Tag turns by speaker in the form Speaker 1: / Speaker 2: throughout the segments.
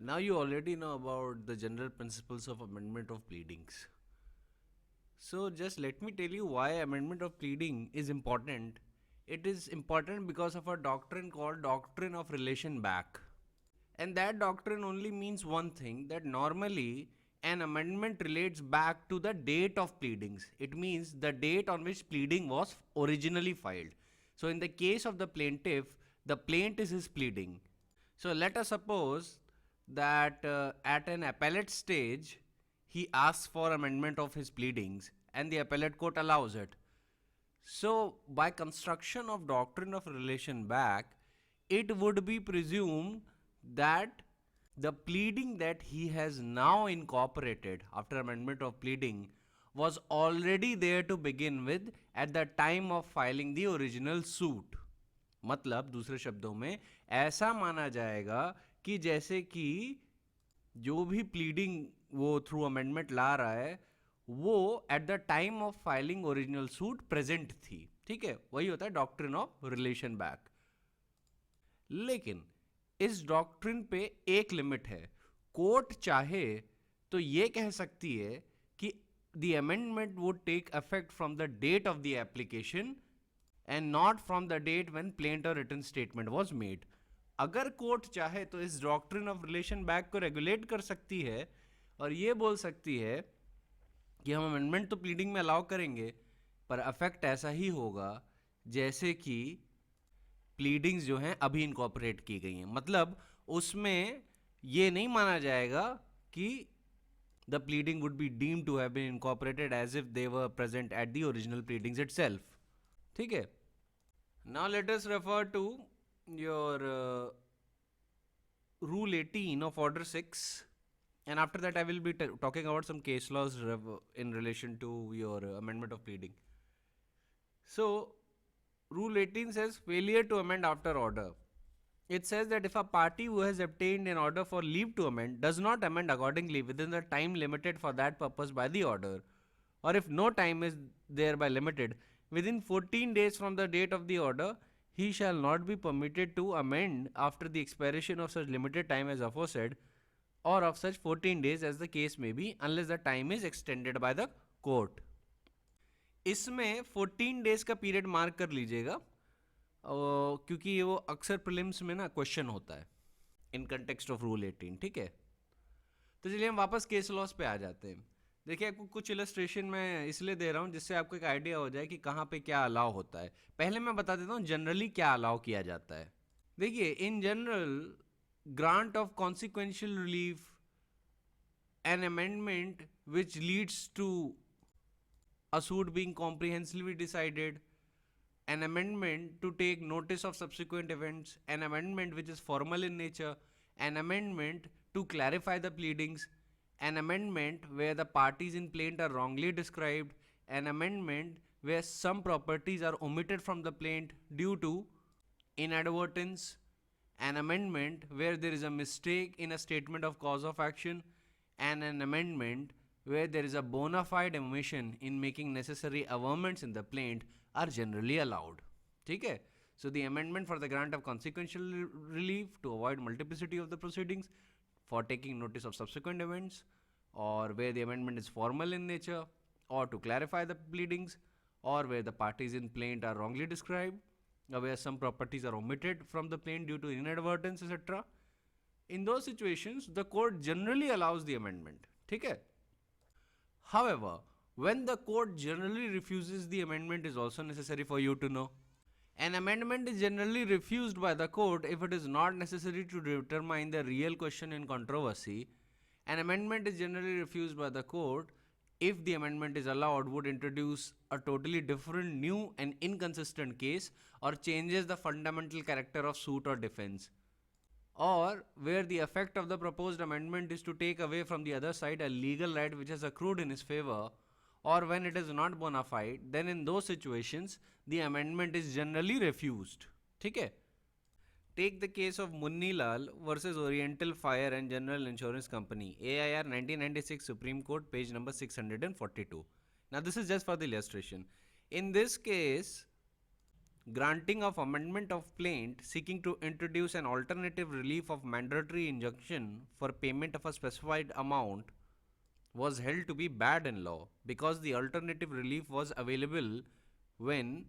Speaker 1: Now you already know about the general principles of amendment of pleadings. So just let me tell you why amendment of pleading is important. It is important because of a doctrine called doctrine of relation back. And that doctrine only means one thing, that normally an amendment relates back to the date of pleadings. It means the date on which pleading was originally filed. So in the case of the plaintiff, the plaint is his pleading. So let us suppose that at an appellate stage, he asks for amendment of his pleadings and the appellate court allows it. So, by construction of doctrine of relation back, it would be presumed that the pleading that he has now incorporated after amendment of pleading was already there to begin with at the time of filing the original suit. मतलब दूसरे शब्दों में ऐसा माना जाएगा कि जैसे कि जो भी प्लीडिंग वो थ्रू अमेंडमेंट ला रहा है वो at the time of filing original suit present थी. ठीक है, वही होता है डॉक्ट्रिन ऑफ रिलेशन बैक. लेकिन इस डॉक्ट्रिन पे एक लिमिट है. कोर्ट चाहे तो ये कह सकती है कि the amendment would take effect from the date of the application and not from the date when plaint और रिटन स्टेटमेंट वाज मेड. अगर कोर्ट चाहे तो इस डॉक्ट्रिन ऑफ रिलेशन बैक को रेगुलेट कर सकती है और ये बोल सकती है कि हम अमेंडमेंट तो प्लीडिंग में अलाउ करेंगे पर अफेक्ट ऐसा ही होगा जैसे कि प्लीडिंग्स जो हैं अभी इनकॉर्पोरेट की गई हैं. मतलब उसमें ये नहीं माना जाएगा कि the pleading would be deemed to have been incorporated as if they were present at the original pleadings itself. ठीक है. Now let us refer to your rule 18 of order 6, and after that I will be talking about some case laws in relation to your amendment of pleading. So rule 18 says failure to amend after order. It says that if a party who has obtained an order for leave to amend does not amend accordingly within the time limited for that purpose by the order, or if no time is thereby limited within 14 days from the date of the order, he shall not be permitted to amend after the expiration of such limited time as aforesaid, or of such 14 days as the case may be, unless the time is extended by the court. इसमें 14 days का period mark कर लीजिएगा क्योंकि ये वो अक्सर prelims में ना क्वेश्चन होता है इन कंटेक्स्ट ऑफ रूल 18. ठीक है, तो चलिए हम वापस केस लॉस पे आ जाते हैं. देखिए आपको कुछ इलस्ट्रेशन मैं इसलिए दे रहा हूँ जिससे आपको एक आइडिया हो जाए कि कहाँ पे क्या अलाउ होता है. पहले मैं बता देता हूँ जनरली क्या अलाउ किया जाता है. देखिए in general grant of consequential relief, an amendment which leads to a suit being comprehensively decided, an amendment to take notice of subsequent events, an amendment which is formal in nature, an amendment to clarify the pleadings, an amendment where the parties in plaint are wrongly described, an amendment where some properties are omitted from the plaint due to inadvertence, an amendment where there is a mistake in a statement of cause of action, and an amendment where there is a bona fide omission in making necessary averments in the plaint are generally allowed. ठीक है. So the amendment for the grant of consequential relief to avoid multiplicity of the proceedings, for taking notice of subsequent events, or where the amendment is formal in nature, or to clarify the pleadings, or where the parties in plaint are wrongly described, or where some properties are omitted from the plaint due to inadvertence, etc. In those situations, the court generally allows the amendment. ठीक है. However, when the court generally refuses the amendment is also necessary for you to know. An amendment is generally refused by the court if it is not necessary to determine the real question in controversy. An amendment is generally refused by the court if the amendment is allowed would introduce a totally different, new and inconsistent case, or changes the fundamental character of suit or defense, or where the effect of the proposed amendment is to take away from the other side a legal right which has accrued in his favor, or when it is not bona fide, then in those situations the amendment is generally refused. ठीक है. Take the case of Munni Lal versus Oriental Fire and General Insurance Company, AIR 1996, Supreme Court, page number 642. Now this is just for the illustration. In this case, granting of amendment of plaint seeking to introduce an alternative relief of mandatory injunction for payment of a specified amount was held to be bad in law because the alternative relief was available when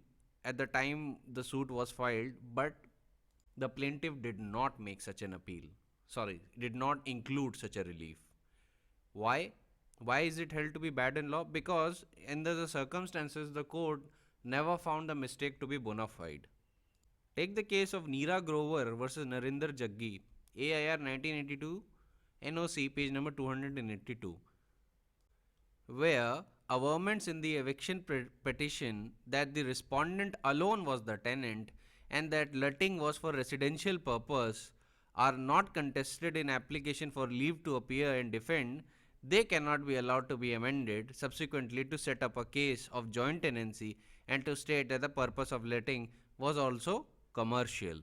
Speaker 1: at the time the suit was filed, but the plaintiff did not make such an appeal. Sorry, did not include such a relief. Why? Why is it held to be bad in law? Because under the circumstances, the court never found the mistake to be bona fide. Take the case of Neera Grover versus Narinder Jaggi, AIR 1982, NOC, page number 282, where averments in the eviction petition that the respondent alone was the tenant and that letting was for residential purpose are not contested in application for leave to appear and defend, they cannot be allowed to be amended subsequently to set up a case of joint tenancy and to state that the purpose of letting was also commercial.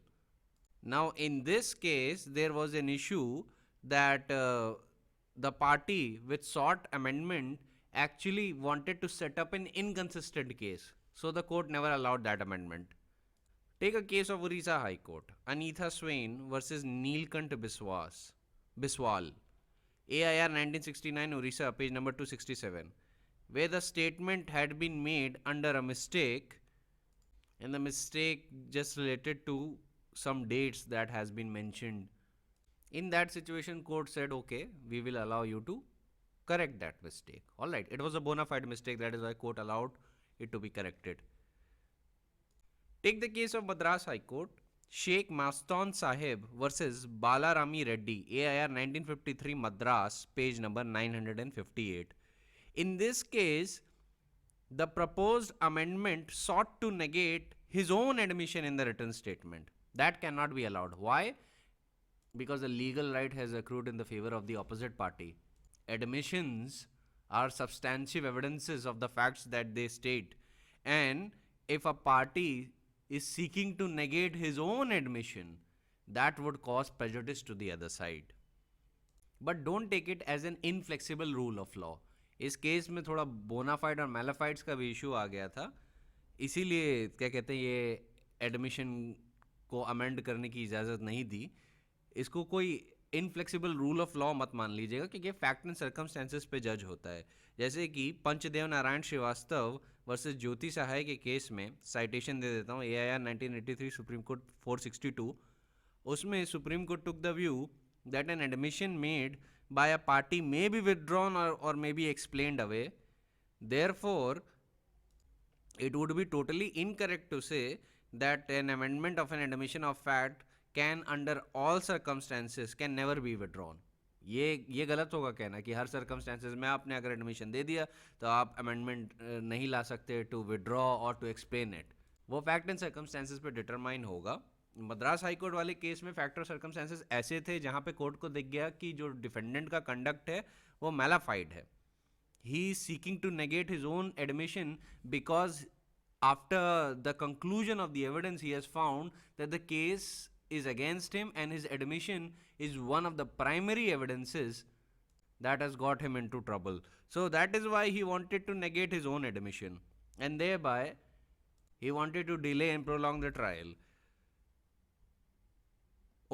Speaker 1: Now, in this case, there was an issue that the party which sought amendment actually wanted to set up an inconsistent case. So the court never allowed that amendment. Take a case of Orissa High Court, Anitha Swain versus Neelkant Biswal, AIR 1969, Orissa, page number 267, where the statement had been made under a mistake and the mistake just related to some dates that has been mentioned. In that situation, court said, okay, we will allow you to correct that mistake. Alright, it was a bona fide mistake, that is why court allowed it to be corrected. Take the case of Madras High Court, Sheikh Mastan Sahib versus Balarami Reddy, AIR 1953, Madras, page number 958. In this case, the proposed amendment sought to negate his own admission in the written statement. That cannot be allowed. Why? Because the legal right has accrued in the favor of the opposite party. Admissions are substantive evidences of the facts that they state, and if a party is seeking to negate his own admission, that would cause prejudice to the other side. But don't take it as an inflexible rule of law. इस case में थोड़ा bonafide और मैलाफाइड्स का भी issue आ गया था, इसीलिए क्या कहते हैं ये एडमिशन को अमेंड करने की इजाज़त नहीं दी. इसको कोई इनफ्लेक्सिबल रूल ऑफ लॉ मत मान लीजिएगा, क्योंकि फैक्ट एंड सर्कमस्टेंसेस पे जज होता है. जैसे कि पंचदेव नारायण श्रीवास्तव वर्सेस ज्योति सहाय के केस में, साइटेशन दे देता हूँ, AIR 1983, सुप्रीम कोर्ट 462, उसमें Supreme court took the view that an admission made by a party may be withdrawn or may be explained away. Therefore, it would be totally incorrect to say that an amendment of an admission of fact can under all circumstances can never be withdrawn. ये गलत होगा कहना कि हर circumstances में आपने अगर admission दे दिया तो आप अमेंडमेंट नहीं ला सकते टू विड्रॉ और टू एक्सप्लेन इट. वो फैक्ट एंड सर्कमस्टेंसेज पे डिटरमाइन होगा. मद्रास हाई कोर्ट वाले केस में फैक्टर सर्कमस्टेंसेस ऐसे थे जहां पे कोर्ट को दिख गया कि जो डिफेंडेंट का कंडक्ट है वो मैलाफाइड है. He is seeking to negate his own admission because after the conclusion of the evidence he has found that the case is against him and his admission is one of the primary evidences that has got him into trouble. So that is why he wanted to negate his own admission, and thereby he wanted to delay and prolong the trial.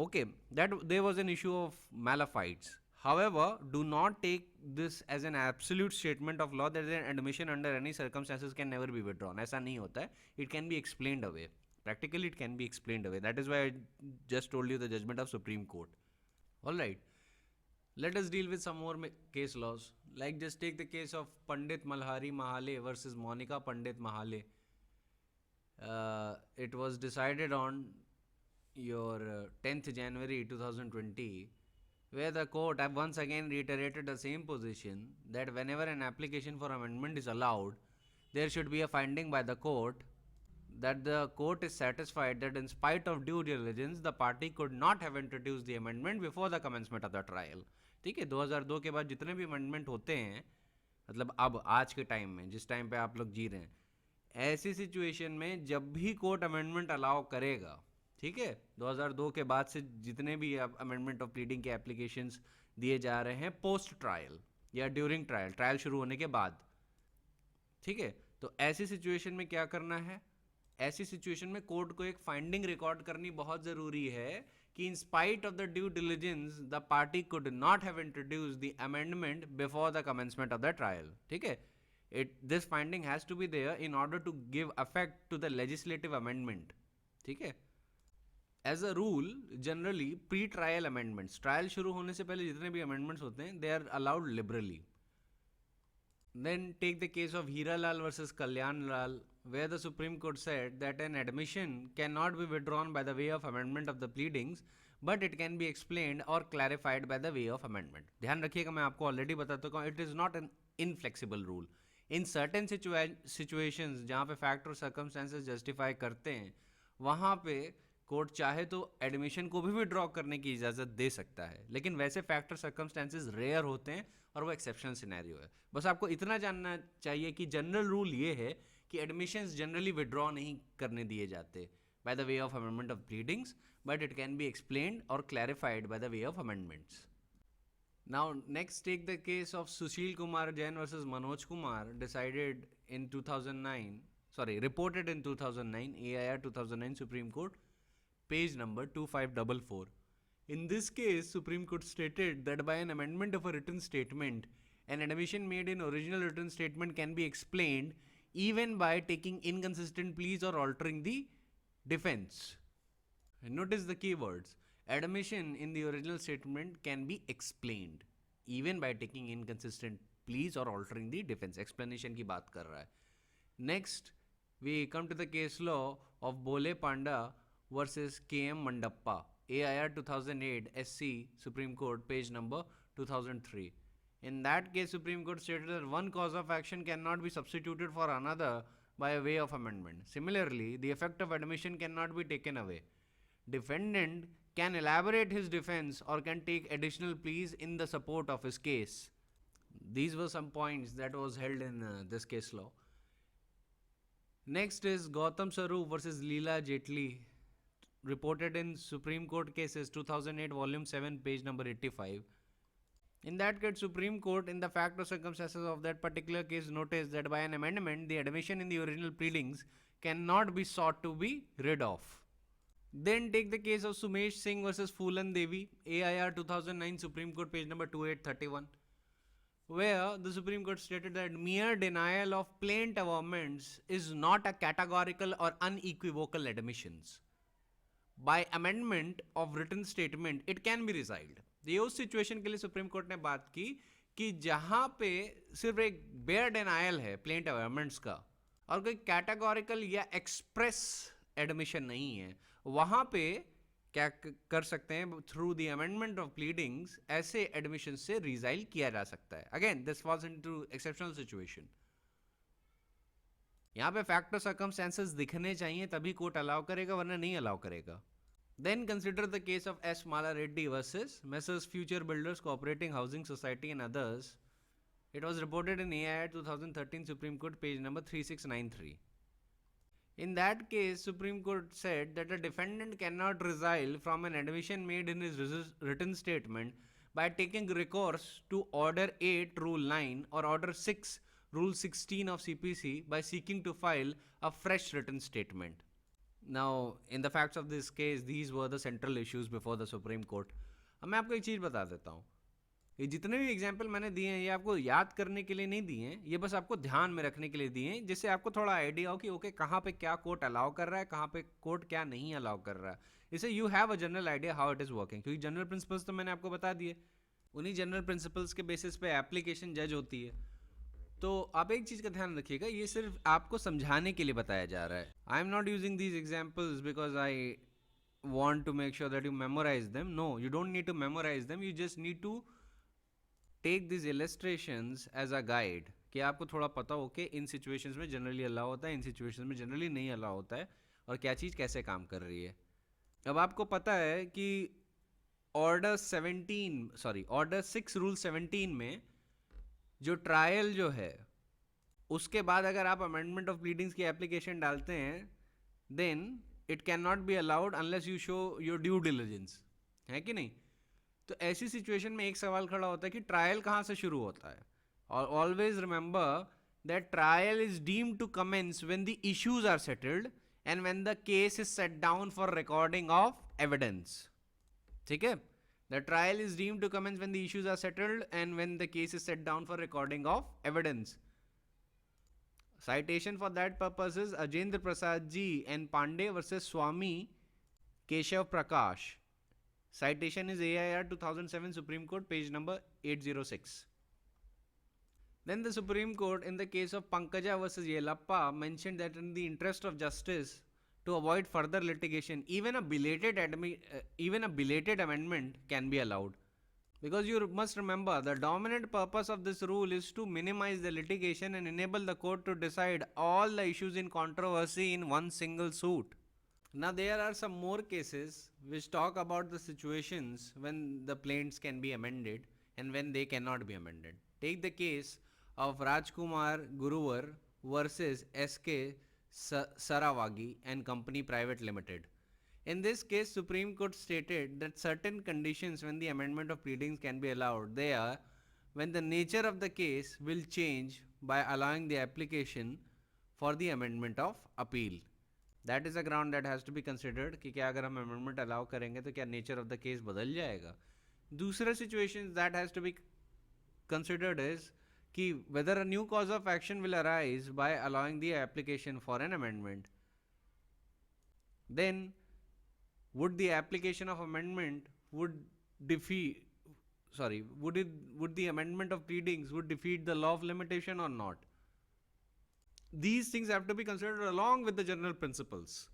Speaker 1: Okay, that there was an issue of malafides. However, do not take this as an absolute statement of law that an admission under any circumstances can never be withdrawn. ऐसा नहीं होता है. It can be explained away. Practically, it can be explained away. That is why I just told you the judgment of Supreme Court. Alright, let us deal with some more case laws. Like just take the case of Pandit Malhari Mahale versus Monica Pandit Mahale. It was decided on your 10th January 2020, where the court have once again reiterated the same position that whenever an application for amendment is allowed, there should be a finding by the court that the court is satisfied that in spite of due diligence, the party could not have introduced the amendment before the commencement of the trial. ठीक है, 2002 के बाद जितने भी amendment होते हैं, मतलब अब आज के टाइम में जिस टाइम पे आप लोग जी रहे हैं, ऐसी सिचुएशन में जब भी कोर्ट अमेंडमेंट अलाउ करेगा, ठीक है, 2002 के बाद से जितने भी अमेंडमेंट ऑफ प्लीडिंग के एप्लीकेशंस दिए जा रहे हैं पोस्ट ट्रायल या ड्यूरिंग ट्रायल, ट्रायल शुरू होने के बाद, ठीक है, तो ऐसी सिचुएशन में क्या करना है, ऐसी सिचुएशन में कोर्ट को एक फाइंडिंग रिकॉर्ड करनी बहुत ज़रूरी है कि in spite of the due diligence the party could not have introduced the amendment before the commencement of the trial. ठीक है, this finding has to be there in order to give effect to the legislative amendment. ठीक है, as a rule generally pre-trial amendments, trial शुरू होने से पहले जितने भी amendments होते हैं they are allowed liberally. Then take the case of Hira Lal versus Kalyan Lal, where the Supreme Court said that an admission cannot be withdrawn by the way of amendment of the pleadings, but it can be explained or clarified by the way of amendment. ध्यान रखिएगा, मैं आपको already बता चुका हूँ, it is not an inflexible rule. In certain situations जहाँ पे fact और circumstances justify करते हैं, वहाँ पे कोर्ट चाहे तो एडमिशन को भी विड्रॉ करने की इजाज़त दे सकता है, लेकिन वैसे फैक्टर सर्कमस्टेंसेस रेयर होते हैं और वो एक्सेप्शनल सिनेरियो है. बस आपको इतना जानना चाहिए कि जनरल रूल ये है कि एडमिशंस जनरली विड्रॉ नहीं करने दिए जाते by the way of amendment of pleadings, but it can be explained और clarified by the way of amendments. Now next take the case of Sushil Kumar Jain versus Manoj Kumar, decided in 2009, reported in 2009, AIR 2009 Supreme Court, page number 2544. In this case, Supreme Court stated that by an amendment of a written statement, an admission made in original written statement can be explained even by taking inconsistent pleas or altering the defense. And notice the keywords. Admission in the original statement can be explained even by taking inconsistent pleas or altering the defense. Explanation की बात कर रहा है. Next, we come to the case law of Bole Panda versus KM Mandappa, AIR 2008 SC Supreme Court, page number 2003. In that case, Supreme Court stated that one cause of action cannot be substituted for another by a way of amendment. Similarly, the effect of admission cannot be taken away. Defendant can elaborate his defense or can take additional pleas in the support of his case. These were some points that was held in this case law. Next is Gautam Sarup versus Leela Jetli, reported in Supreme Court cases 2008 volume 7 page number 85. In that case, Supreme Court in the fact or circumstances of that particular case noticed that by an amendment the admission in the original pleadings cannot be sought to be rid of. Then take the case of Sumesh Singh versus Phulan Devi, AIR 2009 Supreme Court, page number 2831, where the Supreme Court stated that mere denial of plain amendments is not a categorical or unequivocal admissions. By amendment of written statement it can be resiled. ये उस situation के लिए supreme court ने बात की कि जहां पे सिर्फ एक बेयर डिनायल है प्लेन अमेंडमेंट्स का और कोई कैटेगोरिकल या एक्सप्रेस एडमिशन नहीं है, वहां पे क्या कर सकते हैं, through the amendment of pleadings ऐसे एडमिशन से रिजाइल किया जा सकता है. Again this falls into exceptional situation. यहाँ पे फैक्टर सर्कमस्टेंसेस दिखने चाहिए तभी कोर्ट अलाउ करेगा, वरना नहीं अलाउ करेगा. Then consider the case of S. Mala Reddy versus Messrs. Future Builders Cooperating Housing Society and others. It was reported in AIR 2013 Supreme Court, page number 3693. In that case, Supreme Court said that a defendant cannot resile from an admission made in his written statement by taking recourse to Order 8, Rule 9 or Order 6, Rule 16 of CPC by seeking to file a fresh written statement. Now, in the facts of this case, these were the central issues before the Supreme Court. अब मैं आपको एक चीज़ बता देता हूँ, ये जितने भी एग्जाम्पल मैंने दिए हैं ये आपको याद करने के लिए नहीं दिए हैं, ये बस आपको ध्यान में रखने के लिए दिए हैं, जिससे आपको थोड़ा आइडिया हो कि ओके कहाँ पे क्या कोर्ट अलाउ कर रहा है, कहाँ पे कोर्ट क्या नहीं अलाउ कर रहा है. इससे you have a general idea how it is working, क्योंकि जनरल प्रिंसिपल्स तो मैंने आपको बता दिए, उन्हीं जनरल प्रिंसिपल्स के बेसिस पे एप्लीकेशन जज होती है. तो आप एक चीज़ का ध्यान रखिएगा, ये सिर्फ आपको समझाने के लिए बताया जा रहा है. I am not using these examples because I want to make sure that you memorize them. No, you don't need to memorize them. You just need to take these illustrations as a guide, कि आपको थोड़ा पता हो कि इन situations में generally allow होता है, इन situations में generally नहीं अलाउ होता है, और क्या चीज़ कैसे काम कर रही है. अब आपको पता है कि Order 6 Rule 17 में जो ट्रायल जो है उसके बाद अगर आप अमेंडमेंट ऑफ प्लीडिंग्स की एप्लीकेशन डालते हैं then it can not be allowed unless you show your due diligence, है कि नहीं. तो ऐसी सिचुएशन में एक सवाल खड़ा होता है कि ट्रायल कहाँ से शुरू होता है. और always remember that trial is deemed to commence when the issues are settled and when the case is set down for recording of evidence. ठीक है? The trial is deemed to commence when the issues are settled and when the case is set down for recording of evidence. Citation for that purpose is Ajendra Prasad Ji and Pandey versus Swami Keshav Prakash. Citation is AIR 2007 Supreme Court, page number 806. Then the Supreme Court, in the case of Pankaja versus Yelappa, mentioned that in the interest of justice, to avoid further litigation, even a belated amendment can be allowed. Because you must remember, the dominant purpose of this rule is to minimize the litigation and enable the court to decide all the issues in controversy in one single suit. Now there are some more cases which talk about the situations when the plaints can be amended and when they cannot be amended. Take the case of Rajkumar Guruvar versus SK Saravagi and Company Private Limited. In this case, Supreme Court stated that certain conditions when the amendment of pleadings can be allowed, they are when the nature of the case will change by allowing the application for the amendment of appeal. That is a ground that has to be considered कि क्या अगर हम amendment allow करेंगे तो क्या nature of the case बदल जाएगा. दूसरा situation that has to be considered is कि whether a new cause of action will arise by allowing the application for an amendment. Then would the application of amendment would the amendment of pleadings would defeat the law of limitation or not? These things have to be considered along with the general principles.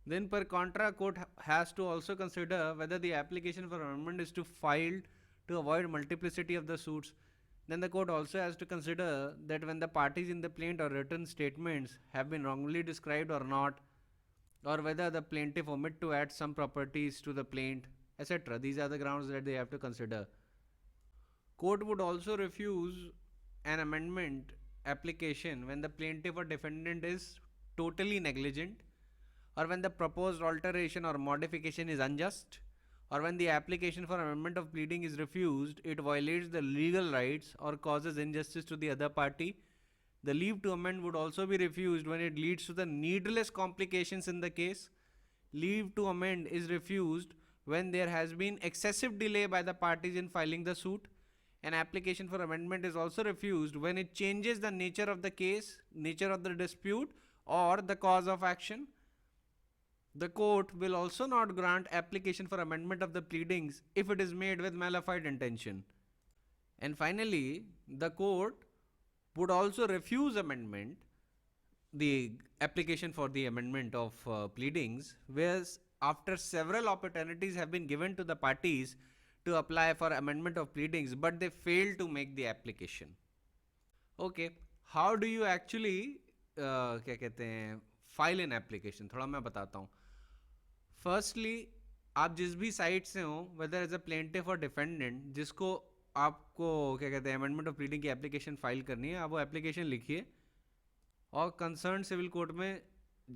Speaker 1: Then per contra, court has to also consider whether the application for amendment is to filed to avoid multiplicity of the suits. Then the court also has to consider that when the parties in the plaint or written statements have been wrongly described or not, or whether the plaintiff omit to add some properties to the plaint, etc. These are the grounds that they have to consider. Court would also refuse an amendment application when the plaintiff or defendant is totally negligent, or when the proposed alteration or modification is unjust, or when the application for amendment of pleading is refused, it violates the legal rights or causes injustice to the other party. The leave to amend would also be refused when it leads to the needless complications in the case. Leave to amend is refused when there has been excessive delay by the parties in filing the suit. An application for amendment is also refused when it changes the nature of the case, nature of the dispute, or the cause of action. The court will also not grant application for amendment of the pleadings if it is made with malified intention. And finally, the court would also refuse amendment, the application for the amendment of pleadings, whereas after several opportunities have been given to the parties to apply for amendment of pleadings, but they fail to make the application. Okay, how do you actually क्या कहते हैं file an application? थोड़ा मैं बताता हूँ. Firstly, आप जिस भी साइड से हो, whether as a plaintiff or defendant, जिसको आपको क्या कहते हैं अमेंडमेंट ऑफ प्लीडिंग की एप्लीकेशन फाइल करनी है, आप वो एप्लीकेशन लिखिए और कंसर्न सिविल कोर्ट में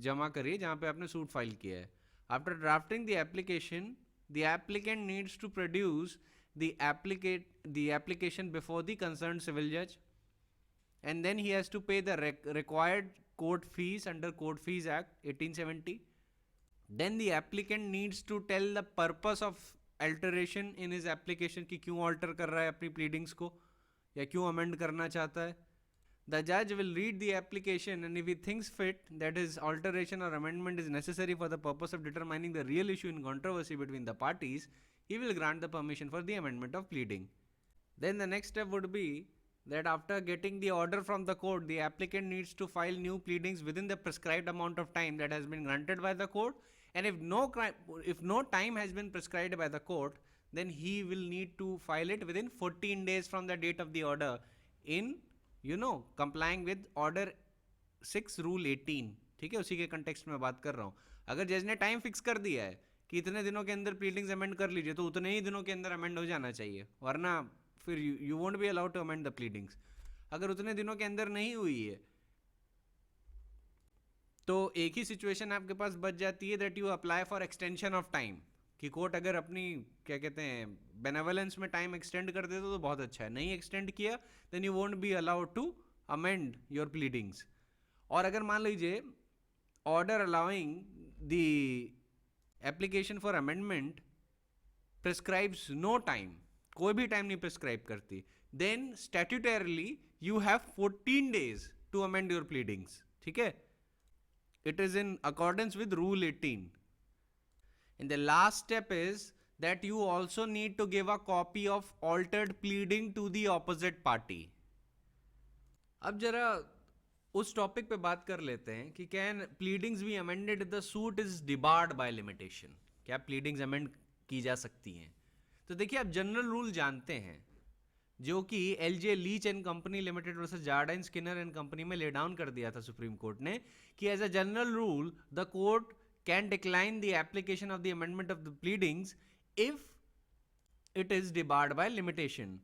Speaker 1: जमा करिए जहाँ पे आपने सूट फाइल किया है. After drafting the application, the applicant needs to produce the application before the concern civil जज, and then he has to pay the required court fees under court fees act 1870. Then the applicant needs to tell the purpose of alteration in his application कि क्यों alter कर रहा है अपनी pleadings को या क्यों amend करना चाहता है. The judge will read the application and if he thinks fit that his alteration or amendment is necessary for the purpose of determining the real issue in controversy between the parties, he will grant the permission for the amendment of pleading. Then the next step would be that after getting the order from the court, the applicant needs to file new pleadings within the prescribed amount of time that has been granted by the court. And if no time has been prescribed by the court, then he will need to file it within 14 days from the date of the order in, complying with order 6 rule 18. ठीक है, उसी के context में बात कर रहा हूँ. अगर जज ने टाइम फिक्स कर दिया है कि इतने दिनों के अंदर प्लीडिंग्स अमेंड कर लीजिए, तो उतने ही दिनों के अंदर अमेंड हो जाना चाहिए, वरना फिर you won't be allowed to amend the pleadings. अगर उतने दिनों के अंदर नहीं हुई है तो एक ही सिचुएशन आपके पास बच जाती है that you apply for extension of time, कि कोर्ट अगर अपनी क्या कहते हैं बेनेवलेंस में टाइम एक्सटेंड कर दे तो बहुत अच्छा है. नहीं एक्सटेंड किया then you won't be allowed to amend your pleadings. और अगर मान लीजिए order allowing the application for amendment prescribes no time, कोई भी time नहीं prescribe करती, then statutorily you have 14 days to amend your pleadings. ठीक है, it is in accordance with rule 18. And the last step is that you also need to give a copy of altered pleading to the opposite party. अब जरा उस topic पे बात कर लेते हैं कि can pleadings be amended if the suit is debarred by limitation. क्या प्लीडिंग्स अमेंड की जा सकती हैं? तो देखिए, आप जनरल रूल जानते हैं जो कि LJ Leach and company limited versus Jardine Skinner and company में ले डाउन कर दिया था सुप्रीम कोर्ट ने कि as a general rule the court can decline the application of the amendment of the pleadings if it is debarred by limitation.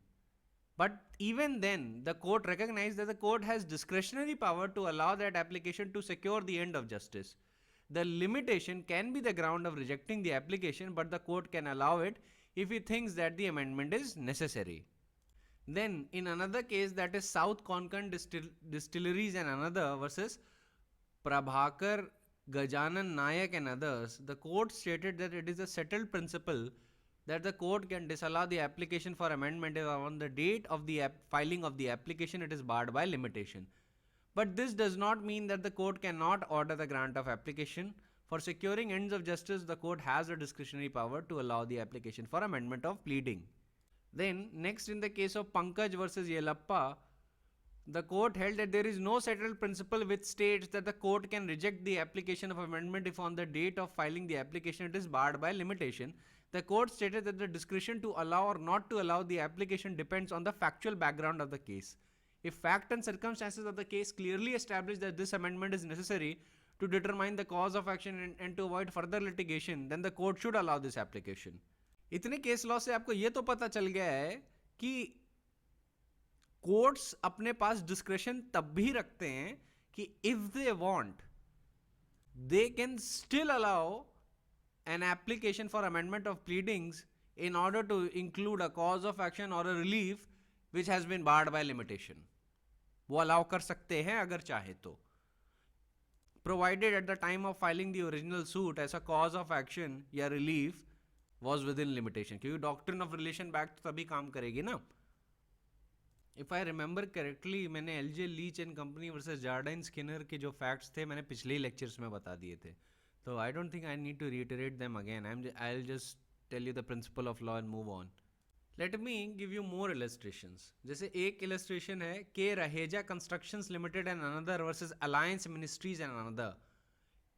Speaker 1: But even then, the court recognized that the court has discretionary power to allow that application to secure the end of justice. The limitation can be the ground of rejecting the application, but the court can allow it if it thinks that the amendment is necessary. Then, in another case, that is South Konkan Distilleries and another versus Prabhakar Gajanan Nayak and others, the court stated that it is a settled principle that the court can disallow the application for amendment if on the date of the filing of the application it is barred by limitation. But this does not mean that the court cannot order the grant of application. For securing ends of justice, the court has a discretionary power to allow the application for amendment of pleading. Then, next in the case of Pankaj versus Yelappa, the court held that there is no settled principle which states that the court can reject the application of amendment if on the date of filing the application it is barred by limitation. The court stated that the discretion to allow or not to allow the application depends on the factual background of the case. If fact and circumstances of the case clearly establish that this amendment is necessary to determine the cause of action and to avoid further litigation, then the court should allow this application. इतने case law से आपको ये तो पता चल गया है कि कोर्ट्स अपने पास डिस्क्रेशन तब भी रखते हैं कि if they want they can still allow an application for amendment of pleadings in order to include a cause of action or a relief which has been barred by limitation. वो allow कर सकते हैं अगर चाहे तो, provided at the time of filing the original suit as a cause of action या relief was within limitation. क्योंकि doctrine of relation back तो तभी काम करेगी ना. If I remember correctly, मैंने LJ Leach and company versus Jardine Skinner के जो फैक्ट्स थे मैंने पिछले ही लेक्चर्स में बता दिए थे, so I don't think I need to reiterate them again. I'll just tell you the principle of law and move on. Let me give you more illustrations. जैसे एक illustration है के Raheja constructions limited and another versus alliance ministries and another.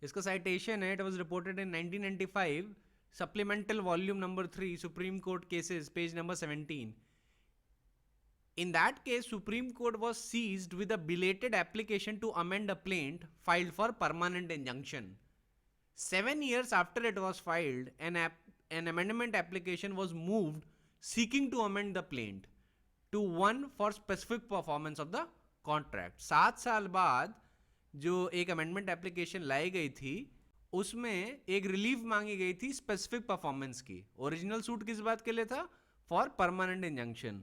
Speaker 1: इसका citation है, it was reported in 1995, supplemental volume number 3, Supreme Court cases, page number 17. In that case, Supreme Court was seized with a belated application to amend a plaint filed for permanent injunction. 7 years after it was filed, an amendment application was moved seeking to amend the plaint to one for specific performance of the contract. 7 साल बाद जो एक amendment application लाई गई थी उसमें एक relief मांगी गई थी specific performance की. Original suit किस बात के लिए था? For permanent injunction.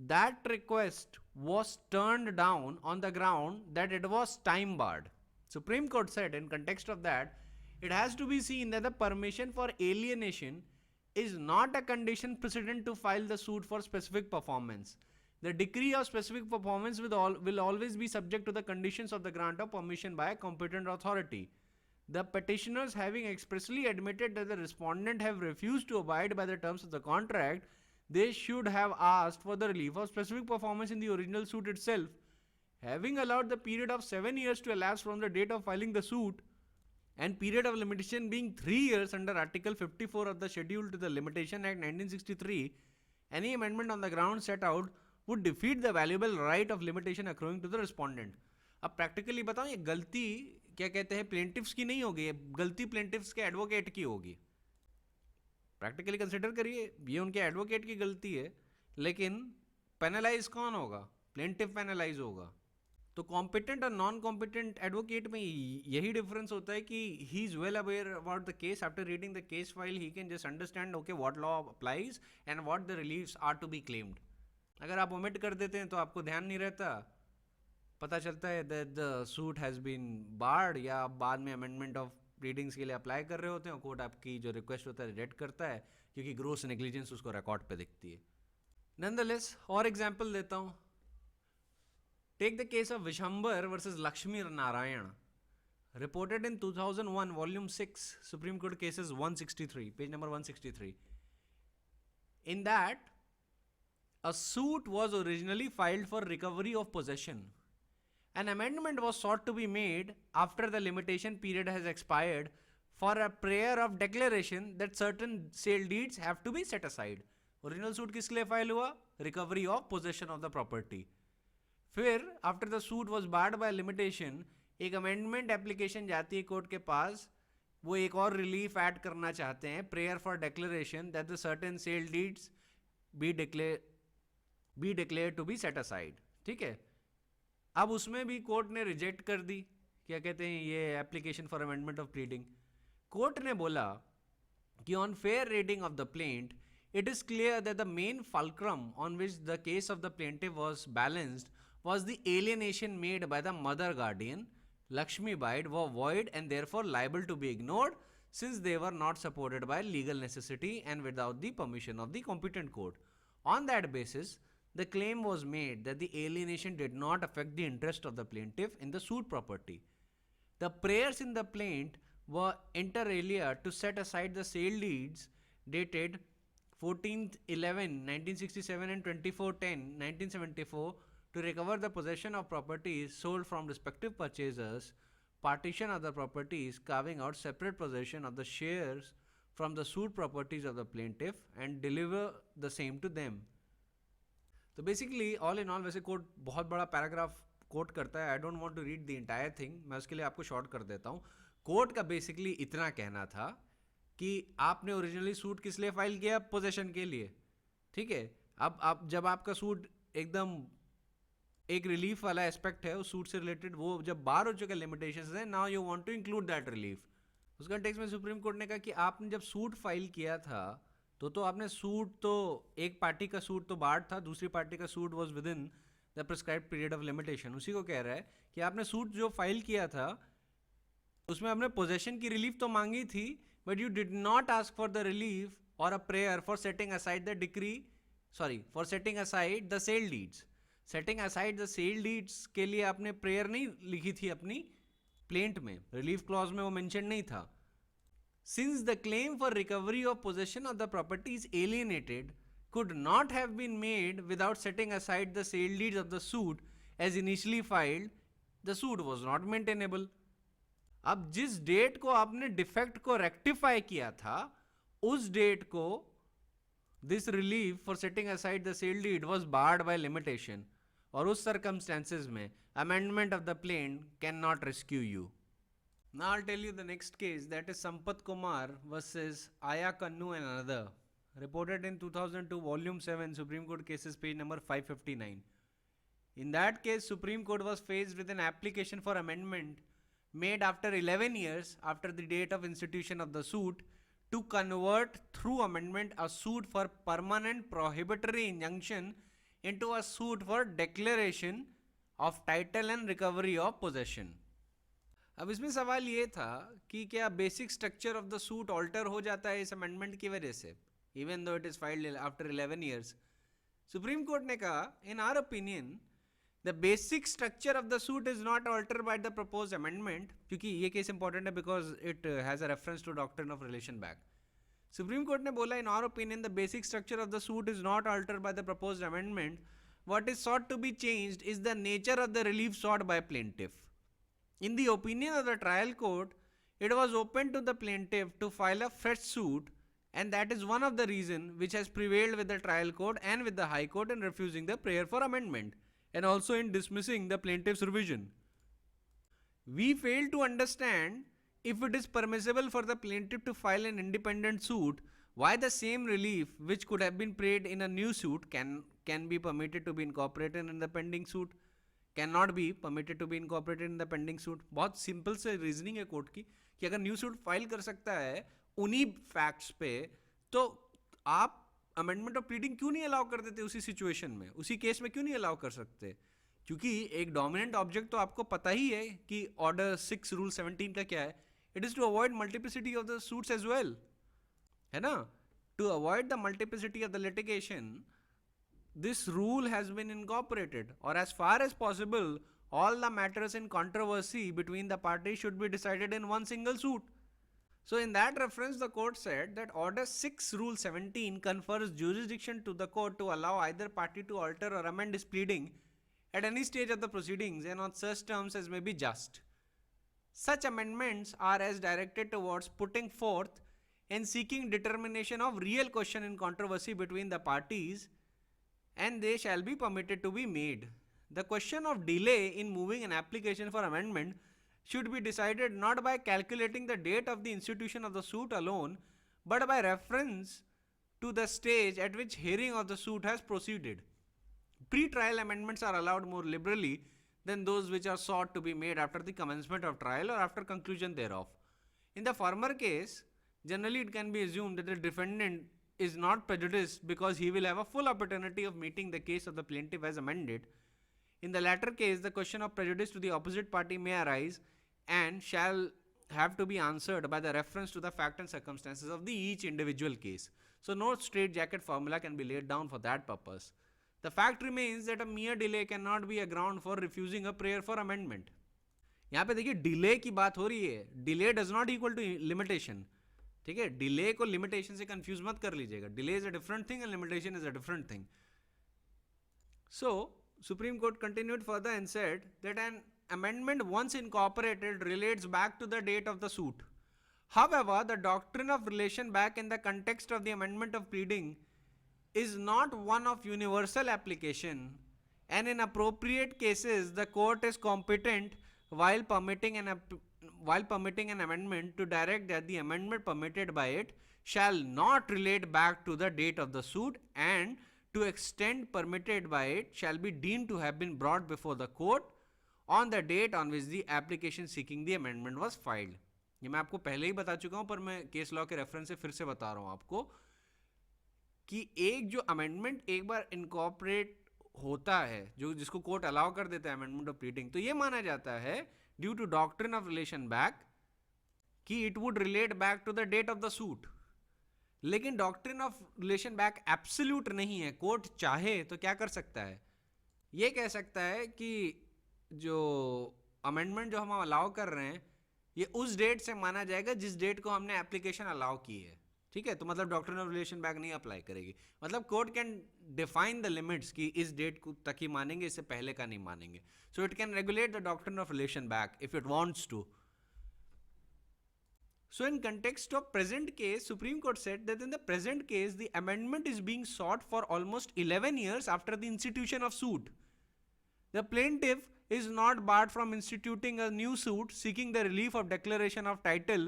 Speaker 1: That request was turned down on the ground that it was time barred. Supreme Court said in context of that, it has to be seen that the permission for alienation is not a condition precedent to file the suit for specific performance. The decree of specific performance will always be subject to the conditions of the grant of permission by a competent authority. The petitioners having expressly admitted that the respondent have refused to abide by the terms of the contract, they should have asked for the relief of specific performance in the original suit itself. Having allowed the period of 7 years to elapse from the date of filing the suit and period of limitation being 3 years under Article 54 of the Schedule to the Limitation Act 1963, any amendment on the ground set out would defeat the valuable right of limitation accruing to the respondent. अब practically बताओ, ये गलती क्या कहते हैं प्लेंटिफ्स की नहीं होगी, ये गलती प्लेंटिफ्स के एडवोकेट की होगी. प्रैक्टिकली कंसिडर करिए, ये उनके एडवोकेट की गलती है, लेकिन पेनलाइज कौन होगा? प्लेंटिफ पेनलाइज होगा. तो कॉम्पिटेंट और नॉन कॉम्पिटेंट एडवोकेट में यही डिफरेंस होता है कि he is well aware about the case. After reading the case file he can just understand okay what law applies and what the reliefs are to be claimed. अगर आप omit कर देते हैं तो आपको ध्यान नहीं रहता पता चलता है that the suit has been barred, या आप बाद में अमेंडमेंट ऑफ प्लीडिंग्स के लिए अप्लाई कर रहे होते हैं, कोर्ट आपकी जो रिक्वेस्ट होता है रिजेक्ट करता है क्योंकि ग्रोस नेग्लिजेंस उसको रिकॉर्ड पे दिखती है. नॉनदलेस और एग्जांपल देता हूँ. Take the case of Vishambar versus Lakshmi Narayan, reported in 2001 volume 6 Supreme Court cases 163, page number 163. In that, a suit was originally filed for recovery of possession. An amendment was sought to be made after the limitation period has expired for a prayer of declaration that certain sale deeds have to be set aside. Original suit किस लिए file हुआ? Recovery of possession of the property. फिर after the suit was barred by limitation, एक amendment application जाती है court के पास, वो एक और रिलीफ ऐड करना चाहते हैं, prayer for declaration that the certain sale deeds be declare to be set aside. ठीक है, अब उसमें भी कोर्ट ने रिजेक्ट कर दी, क्या कहते हैं, ये application for amendment of pleading. Court ने बोला कि on fair reading of the plaint it is clear that the main fulcrum on which the case of the plaintiff was balanced was the alienation made by the mother guardian Lakshmi Bai were void and therefore liable to be ignored since they were not supported by legal necessity and without the permission of the competent court. On that basis, the claim was made that the alienation did not affect the interest of the plaintiff in the suit property. The prayers in the plaint were inter alia to set aside the sale deeds dated 14/11/1967 and 24/10/1974 to recover the possession of properties sold from respective purchasers, partition other properties, carving out separate possession of the shares from the sued properties of the plaintiff and deliver the same to them. तो basically all in all वैसे court बहुत बड़ा paragraph quote करता है. I don't want to read the entire thing, मैं उसके लिए आपको शॉर्ट कर देता हूँ. कोर्ट का बेसिकली इतना कहना था कि आपने ओरिजिनली सूट किस लिए फाइल किया? पोजेशन के लिए. ठीक है, अब आप जब आपका सूट एकदम एक रिलीफ वाला एस्पेक्ट है उस सूट से रिलेटेड, वो जब बाहर हो चुके लिमिटेशंस है, now you want to include that relief. उस कंटेक्स्ट में सुप्रीम कोर्ट ने कहा कि आपने जब सूट फाइल किया था तो आपने सूट तो एक पार्टी का सूट तो बार्ड था, दूसरी पार्टी का suit was with in the prescribed period of limitation. उसी को कह रहा है कि आपने सूट जो फाइल किया था उसमें आपने पोजेशन की रिलीफ तो मांगी थी, but you did not ask for the relief or a prayer for setting aside the for setting aside the sale deeds. Setting aside the sale deeds के लिए आपने prayer नहीं लिखी थी अपनी plaint में, relief clause में वो mention नहीं था. Since the claim for recovery of possession of the property is alienated, could not have been made without setting aside the sale deeds of the suit as initially filed, the suit was not maintainable. अब जिस date को आपने defect को rectify किया था उस date को this relief for setting aside the sale deed was barred by limitation, और उस सर्कमस्टेंसेस में amendment of the plaint can not rescue you. Now I tell you the next case, that is Sampath Kumar versus Ayyakannu and another, reported in 2002 volume 7 supreme court cases, page number 559. In that case, Supreme Court was faced with an application for amendment made after 11 years after the date of institution of the suit to convert through amendment a suit for permanent prohibitory injunction into a suit for declaration of title and recovery of possession. अब इसमें सवाल ये था कि क्या basic structure of the suit alter हो जाता है इस अमेंडमेंट की वजह से, even though it is filed after 11 years. Supreme court ने कहा, in our opinion the basic structure of the suit is not altered by the proposed amendment, क्योंकि ये केस इंपॉर्टेंट है because it has a reference to doctrine of relation back. Supreme Court ने बोला, in our opinion the basic structure of the suit is not altered by the proposed amendment. What is sought to be changed is the nature of the relief sought by plaintiff. In the opinion of the trial court, it was open to the plaintiff to file a fresh suit, and that is one of the reasons which has prevailed with the trial court and with the high court in refusing the prayer for amendment and also in dismissing the plaintiff's revision. We fail to understand if it is permissible for the plaintiff to file an independent suit, why the same relief which could have been prayed in a new suit can be permitted to be incorporated in the pending suit, cannot be permitted to be incorporated in the pending suit. बहुत simple से reasoning है court की कि अगर new suit file कर सकता है उन्हीं फैक्ट्स पे, तो आप अमेंडमेंट ऑफ प्लीडिंग क्यों नहीं अलाउ कर देते उसी सिचुएशन में, उसी केस में क्यों नहीं अलाउ कर सकते? क्योंकि एक डोमिनेंट ऑब्जेक्ट तो आपको पता ही है कि ऑर्डर 6 रूल 17 का क्या है. It is to avoid multiplicity of the suits as well, है ना. To avoid the multiplicity of the litigation, this rule has been incorporated, or as far as possible, all the matters in controversy between the parties should be decided in one single suit. So, in that reference, the court said that Order 6, Rule 17 confers jurisdiction to the court to allow either party to alter or amend his pleading at any stage of the proceedings and on such terms as may be just. Such amendments are as directed towards putting forth and seeking determination of real question in controversy between the parties, and they shall be permitted to be made. The question of delay in moving an application for amendment should be decided not by calculating the date of the institution of the suit alone, but by reference to the stage at which hearing of the suit has proceeded. Pre-trial amendments are allowed more liberally than those which are sought to be made after the commencement of trial or after conclusion thereof. In the former case, generally it can be assumed that the defendant is not prejudiced because he will have a full opportunity of meeting the case of the plaintiff as amended. In the latter case, the question of prejudice to the opposite party may arise and shall have to be answered by the reference to the fact and circumstances of the each individual case. So no straitjacket formula can be laid down for that purpose. The fact remains that a mere delay cannot be a ground for refusing a prayer for amendment. यहाँ पे देखिए delay की बात हो रही है. Delay does not equal to limitation. ठीक है, डिले को लिमिटेशन से कंफ्यूज मत कर लीजिएगा. Delay is a different thing and limitation is a different thing. So Supreme Court continued further and said that an amendment once incorporated relates back to the date of the suit. However, the doctrine of relation back in the context of the amendment of pleading is not one of universal application, and in appropriate cases the court is competent while permitting an amendment to direct that the amendment permitted by it shall not relate back to the date of the suit, and to extent permitted by it shall be deemed to have been brought before the court on the date on which the application seeking the amendment was filed. ये मैं आपको पहले ही बता चुका हूं, पर मैं case law के रेफरेंस से फिर से बता रहा हूं आपको कि एक जो अमेंडमेंट एक बार इनकॉर्पोरेट होता है, जो जिसको कोर्ट अलाउ कर देता है अमेंडमेंट ऑफ प्लीडिंग, तो ये माना जाता है due to doctrine of relation back कि it would relate back to the date of the suit. लेकिन doctrine of relation back absolute नहीं है. कोर्ट चाहे तो क्या कर सकता है, ये कह सकता है कि जो अमेंडमेंट जो हम अलाउ कर रहे हैं ये उस डेट से माना जाएगा जिस डेट को हमने एप्लीकेशन अलाउ की है. ठीक है, तो मतलब डॉक्ट्रिन ऑफ रिलेशन बैक नहीं अप्लाई करेगी. मतलब court can define the limits कि इस डेट को तक ही मानेंगे, इससे पहले का नहीं मानेंगे. So it can regulate the doctrine of relation back if it wants to. So in context of present case, Supreme Court said that in the present case, the amendment is being sought for almost 11 years after the institution of suit. The plaintiff is not barred from instituting a new suit seeking the relief of declaration of title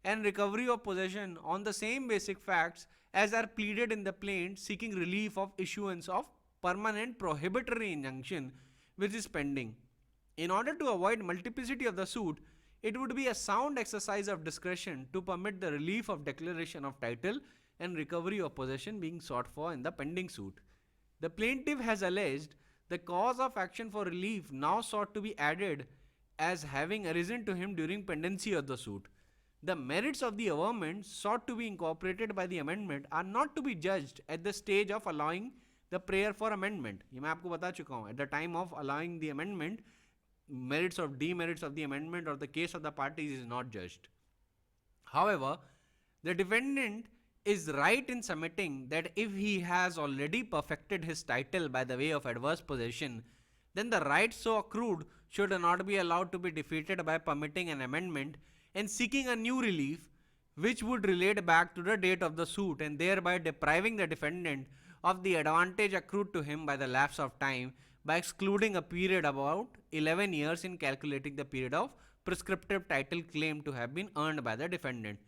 Speaker 1: and recovery of possession on the same basic facts as are pleaded in the plaint seeking relief of issuance of permanent prohibitory injunction which is pending. In order to avoid multiplicity of the suit, it would be a sound exercise of discretion to permit the relief of declaration of title and recovery of possession being sought for in the pending suit. The plaintiff has alleged the cause of action for relief now sought to be added as having arisen to him during pendency of the suit. The merits of the averment sought to be incorporated by the amendment are not to be judged at the stage of allowing the prayer for amendment. ये मैं आपको बता चुका हूँ. At the time of allowing the amendment, merits or demerits of the amendment or the case of the parties is not judged. However, the defendant is right in submitting that if he has already perfected his title by the way of adverse possession, then the right so accrued should not be allowed to be defeated by permitting an amendment and seeking a new relief which would relate back to the date of the suit and thereby depriving the defendant of the advantage accrued to him by the lapse of time by excluding a period about 11 years in calculating the period of prescriptive title claimed to have been earned by the defendant.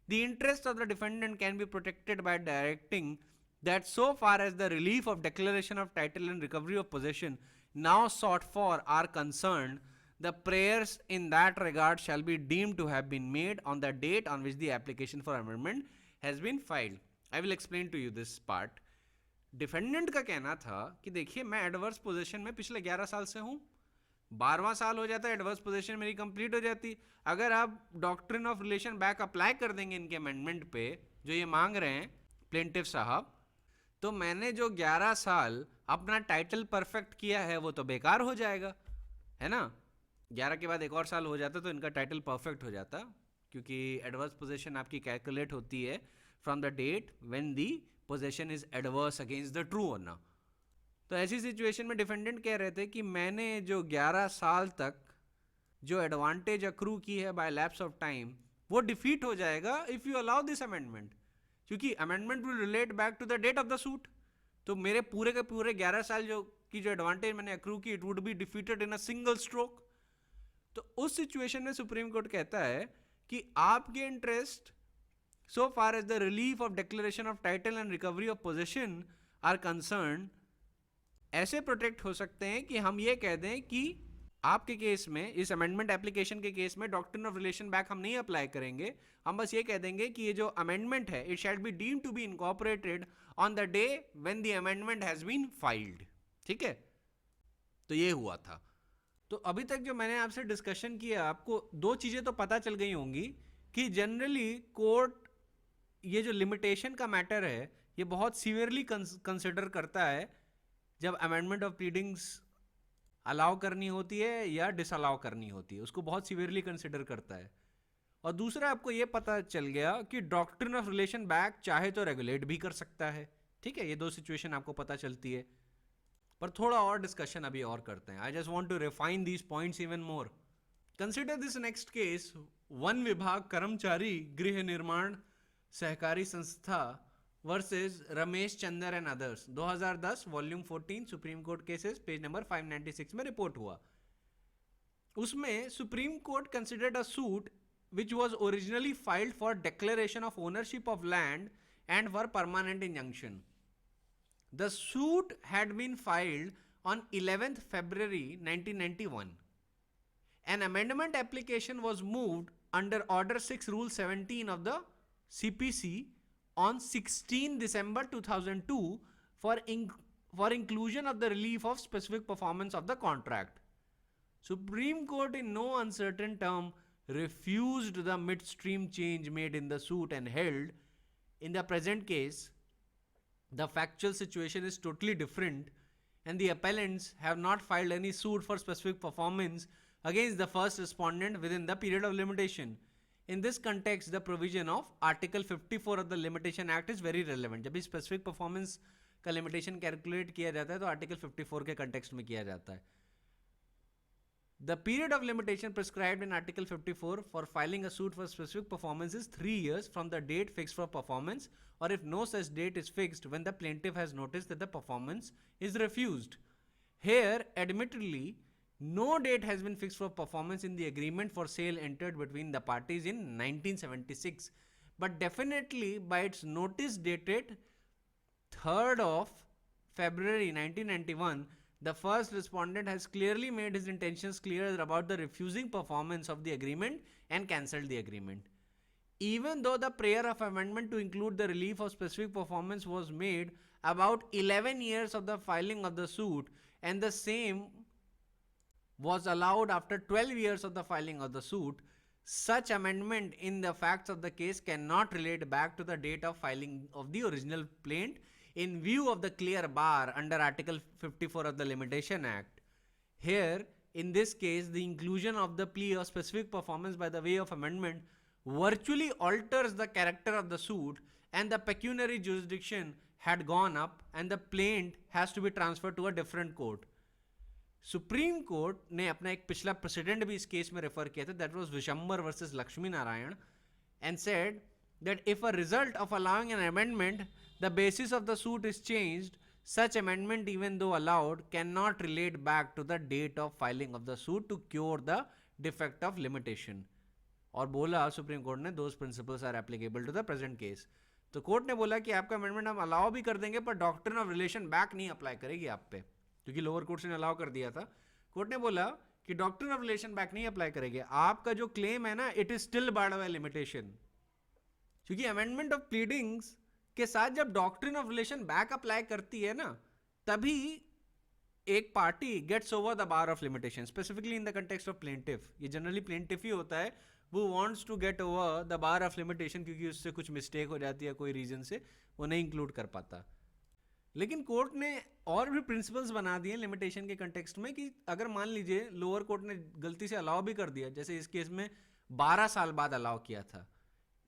Speaker 1: The interests of the defendant can be protected by directing that so far as the relief of declaration of title and recovery of possession now sought for are concerned, the prayers in that regard shall be deemed to have been made on the date on which the application for amendment has been filed. I will explain to you this part. Defendant का कहना था कि देखिए मैं adverse position में पिछले 11 साल से हूँ, 12वां साल हो जाता है, एडवर्स पोजीशन मेरी कंप्लीट हो जाती। अगर आप doctrine of relation back apply कर देंगे इनके अमेंडमेंट पे जो ये मांग रहे हैं प्लेंटिफ साहब, तो मैंने जो 11 साल अपना टाइटल परफेक्ट किया है वो तो बेकार हो जाएगा, है ना। 11 के बाद एक और साल हो जाता तो इनका टाइटल परफेक्ट हो जाता, क्योंकि एडवर्स पोजीशन आपकी कैलकुलेट होती है from the date when the position is adverse against the true owner. तो ऐसी सिचुएशन में डिफेंडेंट कह रहे थे कि मैंने जो 11 साल तक जो एडवांटेज अक्रू की है बाय लैप्स ऑफ टाइम वो डिफीट हो जाएगा if you allow this amendment, क्योंकि amendment will relate back to the date of the suit. तो मेरे पूरे के पूरे 11 साल जो एडवांटेज मैंने अक्रू की it would be defeated in a single stroke. तो उस सिचुएशन में सुप्रीम कोर्ट कहता है कि आपके interest so far as the relief of declaration of title and recovery of possession are concerned ऐसे प्रोटेक्ट हो सकते हैं कि हम ये कह दें कि आपके केस में, इस अमेंडमेंट एप्लीकेशन के केस में डॉक्ट्रिन ऑफ रिलेशन बैक हम नहीं अप्लाई करेंगे, हम बस ये कह देंगे कि ये जो अमेंडमेंट है it shall be deemed to be incorporated on the day when the amendment has been filed. ठीक है, तो ये हुआ था। तो अभी तक जो मैंने आपसे डिस्कशन किया, आपको दो चीज़ें तो पता चल गई होंगी कि जनरली कोर्ट ये जो लिमिटेशन का मैटर है ये बहुत सीवियरली कंसिडर करता है जब अमेंडमेंट ऑफ प्लीडिंग्स अलाउ करनी होती है या डिसअलाउ करनी होती है, उसको बहुत सीवियरली कंसिडर करता है। और दूसरा, आपको ये पता चल गया कि डॉक्ट्रिन ऑफ रिलेशन बैक चाहे तो रेगुलेट भी कर सकता है। ठीक है, ये दो सिचुएशन आपको पता चलती है, पर थोड़ा और डिस्कशन अभी और करते हैं। I just want to refine these points even more. Consider this next case, वन विभाग कर्मचारी गृह निर्माण सहकारी संस्था versus Ramesh Chander and others, 2010 volume 14 Supreme court cases, page number 596 में रिपोर्ट हुआ। उसमें Supreme Court considered a suit which was originally filed for declaration of ownership of land and for permanent injunction. The suit had been filed on 11th February 1991. An amendment application was moved under Order 6 Rule 17 of the CPC on 16 December 2002 for inclusion of the relief of specific performance of the contract. Supreme Court in no uncertain term refused the midstream change made in the suit and held, in the present case, the factual situation is totally different and the appellants have not filed any suit for specific performance against the first respondent within the period of limitation. In this context, the provision of Article 54 of the Limitation Act is very relevant. जब भी specific performance का limitation calculate किया जाता है तो Article 54 के context में किया जाता है. The period of limitation prescribed in Article 54 for filing a suit for specific performance is 3 years from the date fixed for performance, or if no such date is fixed, when the plaintiff has noticed that the performance is refused. Here, admittedly, no date has been fixed for performance in the agreement for sale entered between the parties in 1976, but definitely by its notice dated 3rd of February 1991, the first respondent has clearly made his intentions clear about the refusing performance of the agreement and cancelled the agreement. Even though the prayer of amendment to include the relief of specific performance was made about 11 years of the filing of the suit, and the same was allowed after 12 years of the filing of the suit, such amendment in the facts of the case cannot relate back to the date of filing of the original plaint in view of the clear bar under Article 54 of the Limitation Act. Here, in this case, the inclusion of the plea of specific performance by the way of amendment virtually alters the character of the suit, and the pecuniary jurisdiction had gone up and the plaint has to be transferred to a different court. Supreme court ने अपना एक पिछला president भी इस case में refer किया था, that was Vishambar versus Lakshmi Narayan, and said that if a result of allowing an amendment, the basis of the suit is changed, such amendment, even though allowed, cannot relate back to the date of filing of the suit to cure the defect of limitation. और बोला supreme court ने those principles are applicable to the present case. तो court ने बोला कि आपका amendment हम allow भी कर देंगे पर डॉक्ट्रिन ऑफ रिलेशन बैक नहीं अप्लाई करेगी आप पे, क्योंकि लोअर कोर्ट ने अलाउ कर दिया था. कोर्ट ने बोला कि डॉक्ट्रिन ऑफ रिलेशन बैक नहीं अप्लाई करेगी, आपका जो क्लेम है ना it is still barred by limitation, क्योंकि अमेंडमेंट ऑफ प्लीडिंग्स के साथ जब doctrine of relation back apply करती है ना, तभी एक party gets over the bar of limitation, specifically in the context of plaintiff. ये जनरली प्लेंटिफ ही होता है, वो wants to get over the bar of limitation, क्योंकि उससे कुछ मिस्टेक हो जाती है कोई रीजन से, वो नहीं इंक्लूड कर पाता। लेकिन कोर्ट ने और भी प्रिंसिपल्स बना दिए लिमिटेशन के कंटेक्स्ट में, कि अगर मान लीजिए लोअर कोर्ट ने गलती से अलाउ भी कर दिया, जैसे इस केस में 12 साल बाद अलाउ किया था,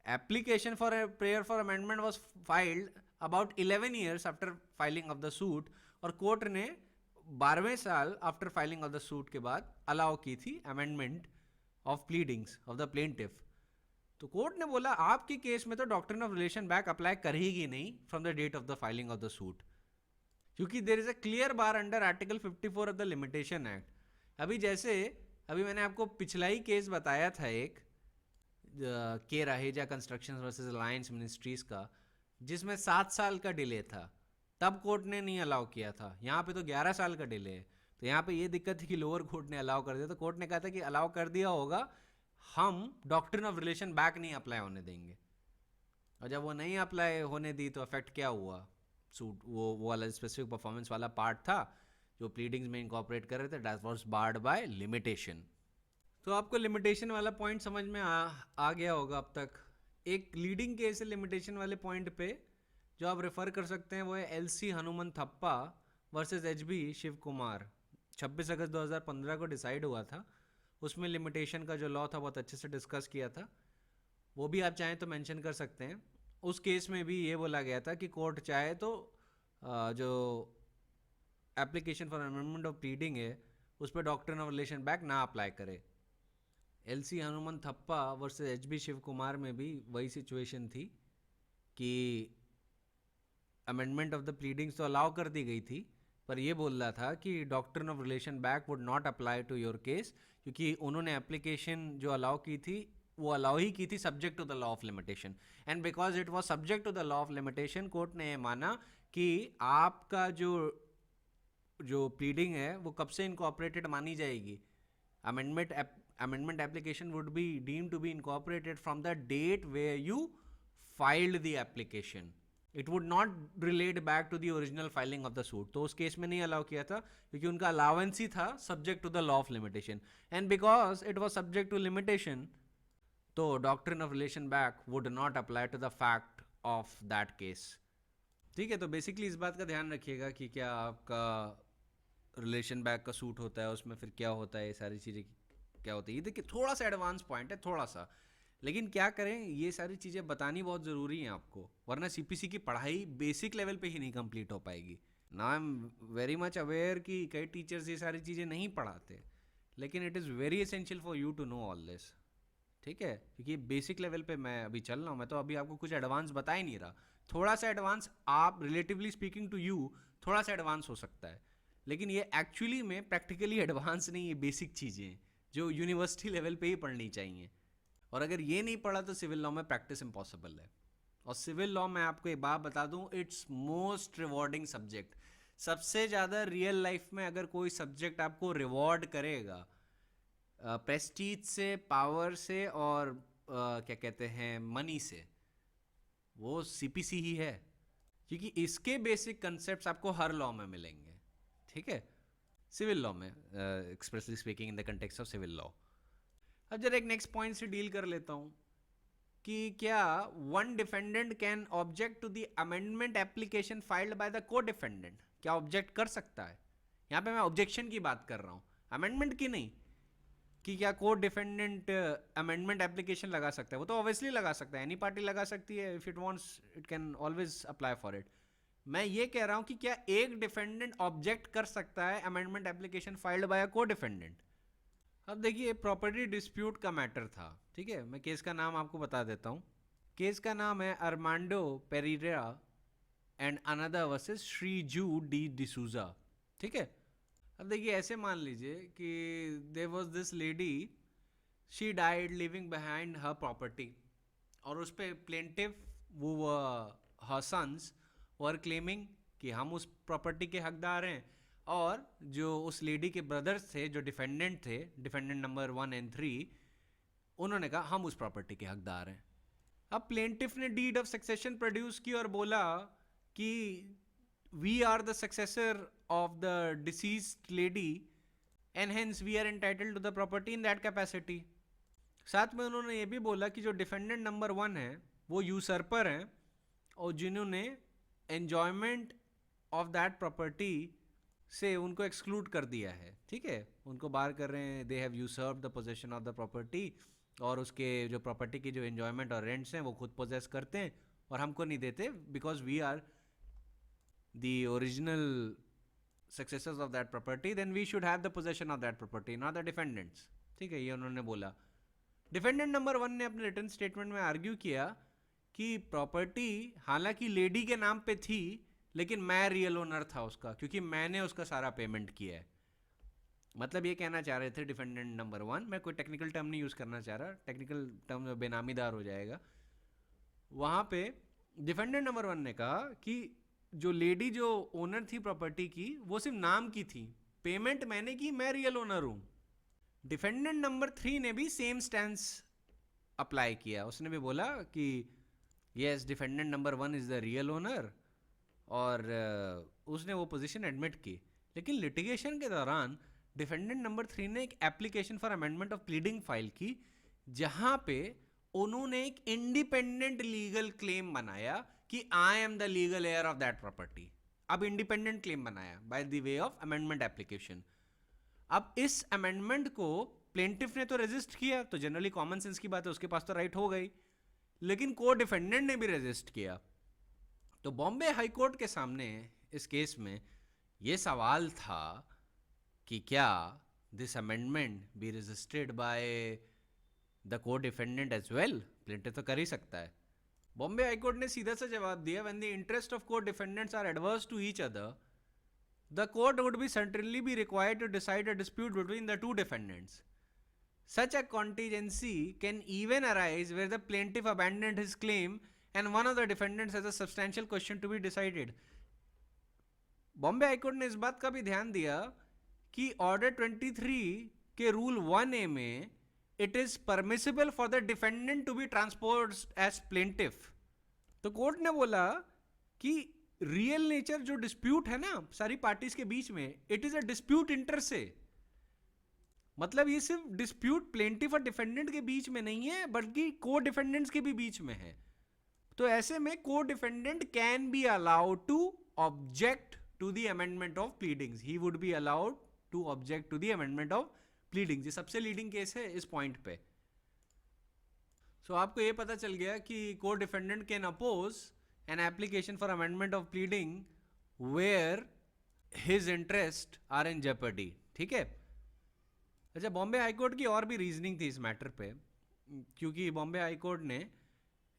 Speaker 1: application for a prayer for amendment was filed about 11 years after filing of the suit, और कोर्ट ने 12वें साल after filing of the suit के बाद अलाउ की थी amendment of pleadings of the plaintiff. तो कोर्ट ने बोला आपकी केस में तो doctrine of relation back apply करेगी नहीं from the date of the filing of the suit, क्योंकि there is a clear bar under article 54 of the limitation act. अभी मैंने आपको पिछला ही केस बताया था एक, के Raheja construction versus alliance ministries का, जिसमें 7 साल का डिले था, तब कोर्ट ने नहीं अलाउ किया था। यहाँ पे तो 11 साल का डिले है। तो यहाँ पे ये दिक्कत थी कि लोअर कोर्ट ने अलाउ कर दिया, तो कोर्ट ने कहा था कि अलाउ कर दिया होगा, हम डॉक्ट्रिन ऑफ रिलेशन बैक नहीं अप्लाई होने देंगे। और जब वो नहीं अप्लाई होने दी तो इफेक्ट क्या हुआ, सूट वो वाला स्पेसिफिक परफॉर्मेंस वाला पार्ट था जो प्लीडिंग्स में इनकॉर्पोरेट कर रहे थे, that was barred by limitation. तो आपको लिमिटेशन वाला पॉइंट समझ में आ गया होगा अब तक। एक लीडिंग केस है लिमिटेशन वाले पॉइंट पे जो आप रेफर कर सकते हैं, वो है LC Hanumanthappa versus HB Shiva Kumar. 26 अगस्त 2015 को डिसाइड हुआ था। उसमें लिमिटेशन का जो लॉ था बहुत अच्छे से डिस्कस किया था, वो भी आप चाहें तो मेंशन कर सकते हैं। उस केस में भी ये बोला गया था कि कोर्ट चाहे तो जो application for amendment of pleading है उस पर डॉक्ट्रिन ऑफ रिलेशन बैक ना अप्लाई करे। LC Hanumanthappa versus HB Shiva Kumar में भी वही सिचुएशन थी कि अमेंडमेंट ऑफ द प्लीडिंग्स तो अलाउ कर दी गई थी, पर ये बोल रहा था कि doctrine of relation back would not apply to your case, क्योंकि उन्होंने एप्लीकेशन जो अलाउ की थी वो अलाउ ही की थी subject to the law of limitation, and because it was subject to the law of limitation, court ने माना कि आपका जो प्लीडिंग है वो कब से इनकॉर्पोरेटेड मानी जाएगी। Amendment application would be deemed to be incorporated from the date where you filed the application, it would not relate back to the original filing of the suit. तो उस केस में नहीं अलाउ किया था क्योंकि उनका अलाउंस ही था subject to the law of limitation, and because it was subject to limitation, तो doctrine of relation back would not apply to the fact of that case. ठीक है, तो बेसिकली इस बात का ध्यान रखिएगा कि क्या आपका रिलेशन बैक का सूट होता है उसमें फिर क्या होता है, ये सारी चीज़ें क्या होती है। ये देखिए थोड़ा सा एडवांस पॉइंट है, थोड़ा सा, लेकिन क्या करें, ये सारी चीज़ें बतानी बहुत ज़रूरी हैं आपको, वरना सीपीसी की पढ़ाई बेसिक लेवल पे ही नहीं कंप्लीट हो पाएगी ना। I am very much aware कि कई टीचर्स ये सारी चीज़ें नहीं पढ़ाते, लेकिन it is very essential for you to know all this. ठीक है, क्योंकि बेसिक लेवल पे मैं अभी चल रहा हूँ, मैं तो अभी आपको कुछ एडवांस बता ही नहीं रहा। थोड़ा सा एडवांस आप रिलेटिवली स्पीकिंग टू यू थोड़ा सा एडवांस हो सकता है, लेकिन ये एक्चुअली में प्रैक्टिकली एडवांस नहीं, ये बेसिक चीज़ें हैं जो यूनिवर्सिटी लेवल पे ही पढ़नी चाहिए। और अगर ये नहीं पढ़ा तो सिविल लॉ में प्रैक्टिस इम्पॉसिबल है। और सिविल लॉ में आपको एक बात बता दूं, इट्स मोस्ट रिवॉर्डिंग सब्जेक्ट। सबसे ज़्यादा रियल लाइफ में अगर कोई सब्जेक्ट आपको रिवॉर्ड करेगा प्रेस्टीज से, पावर से और क्या कहते हैं मनी से, वो सीपीसी ही है, क्योंकि इसके बेसिक कंसेप्ट्स आपको हर लॉ में मिलेंगे। ठीक है, सिविल लॉ में expressly speaking in the context of civil law. अब जरा एक नेक्स्ट पॉइंट से डील कर लेता हूँ कि क्या one defendant can object to the amendment application filed by the co-defendant. क्या ऑब्जेक्ट कर सकता है? यहाँ पे मैं ऑब्जेक्शन की बात कर रहा हूँ, अमेंडमेंट की नहीं, कि क्या को डिफेंडेंट अमेंडमेंट एप्लीकेशन लगा सकता है। वो तो ऑब्वियसली लगा सकता है, एनी पार्टी लगा सकती है, if it wants it can always apply for it. मैं ये कह रहा हूँ कि क्या एक डिफेंडेंट ऑब्जेक्ट कर सकता है अमेंडमेंट एप्लीकेशन फाइल्ड बाय अ को डिफेंडेंट। अब देखिए प्रॉपर्टी डिस्प्यूट का मैटर था। ठीक है, मैं केस का नाम आपको बता देता हूँ। केस का नाम है Armando Pereira and another versus Sriju D D'Souza. ठीक है, अब देखिए ऐसे मान लीजिए कि there was this lady, she died living behind her property, और उस पर प्लेंटिफ वो हर सन्स वर क्लेमिंग कि हम उस प्रॉपर्टी के हकदार हैं, और जो उस लेडी के ब्रदर्स थे जो डिफेंडेंट थे, डिफेंडेंट नंबर 1 and 3, उन्होंने कहा हम उस प्रॉपर्टी के हकदार हैं। अब प्लेंटिफ ने डीड ऑफ सक्सेशन प्रोड्यूस की और बोला कि we are the successor of the deceased lady and hence we are entitled to the property in that capacity. साथ में उन्होंने ये भी बोला कि जो डिफेंडेंट नंबर 1 है वो यूसर्पर हैं और जिन्होंने एन्जॉयमेंट ऑफ दैट प्रॉपर्टी से उनको एक्सक्लूड कर दिया है, ठीक है, उनको बाहर कर रहे हैं, they have usurped the possession of the property, और उसके जो प्रॉपर्टी की जो एन्जॉयमेंट और रेंट्स हैं वो खुद पोजेस करते हैं और हमको नहीं देते because we are the original successors of that property, then we should have the possession of that property, not the defendants. ठीक है, ये उन्होंने बोला। डिफेंडेंट नंबर 1 ने अपने रिटन स्टेटमेंट में आर्ग्यू किया कि प्रॉपर्टी हालांकि लेडी के नाम पे थी लेकिन मैं रियल ओनर था उसका, क्योंकि मैंने उसका सारा पेमेंट किया है। मतलब ये कहना चाह रहे थे डिफेंडेंट नंबर 1, मैं कोई टेक्निकल टर्म नहीं यूज़ करना चाह रहा, टेक्निकल टर्म में बेनामीदार हो जाएगा। वहाँ पे डिफेंडेंट नंबर 1 ने कहा कि जो लेडी जो ओनर थी प्रॉपर्टी की वो सिर्फ नाम की थी, पेमेंट मैंने की, मैं रियल ओनर हूँ। डिफेंडेंट नंबर 3 ने भी सेम स्टैंस अप्लाई किया, उसने भी बोला कि yes defendant number 1 is the real owner, और उसने वो पोजीशन एडमिट की। लेकिन लिटिगेशन के दौरान डिफेंडेंट नंबर 3 ने एक application for amendment of pleading file की, जहां पे उन्होंने एक इंडिपेंडेंट लीगल क्लेम बनाया कि I am the legal heir of that property. अब इंडिपेंडेंट क्लेम बनाया by the way of amendment application. अब इस अमेंडमेंट को प्लेंटिफ ने तो रेजिस्ट किया, तो जनरली कॉमन सेंस की बात है, उसके पास तो राइट हो गई, लेकिन को डिफेंडेंट ने भी रेजिस्ट किया। तो बॉम्बे हाई कोर्ट के सामने इस केस में ये सवाल था कि क्या this amendment be resisted by the को डिफेंडेंट एज वेल, प्लेंटिफ तो कर ही सकता है। बॉम्बे हाई कोर्ट ने सीधा सा जवाब दिया, when the interest of co-defendants are adverse to each other, the court would be certainly be required to decide a dispute between the two defendants. Such a contingency can even arise where the plaintiff abandoned his claim and one of the defendants has a substantial question to be decided. Bombay high court ने इस बात का भी ध्यान दिया कि order 23 के rule 1A में it is permissible for the defendant to be transport as plaintiff. तो कोर्ट ने बोला कि रियल नेचर जो डिस्प्यूट है ना सारी पार्टीज के बीच में, it is a dispute inter से, मतलब ये सिर्फ डिस्प्यूट प्लेंटिफ और डिफेंडेंट के बीच में नहीं है बल्कि को डिफेंडेंट्स के भी बीच में है। तो ऐसे में co-defendant can be allowed to object to the amendment of pleadings, he would be allowed to object to the amendment of pleadings. ये सबसे लीडिंग केस है इस पॉइंट पे। सो आपको ये पता चल गया कि co-defendant can oppose an application for amendment of pleading where his interest are in jeopardy। ठीक है। अच्छा, बॉम्बे हाईकोर्ट की और भी रीजनिंग थी इस मैटर पे, क्योंकि बॉम्बे हाईकोर्ट ने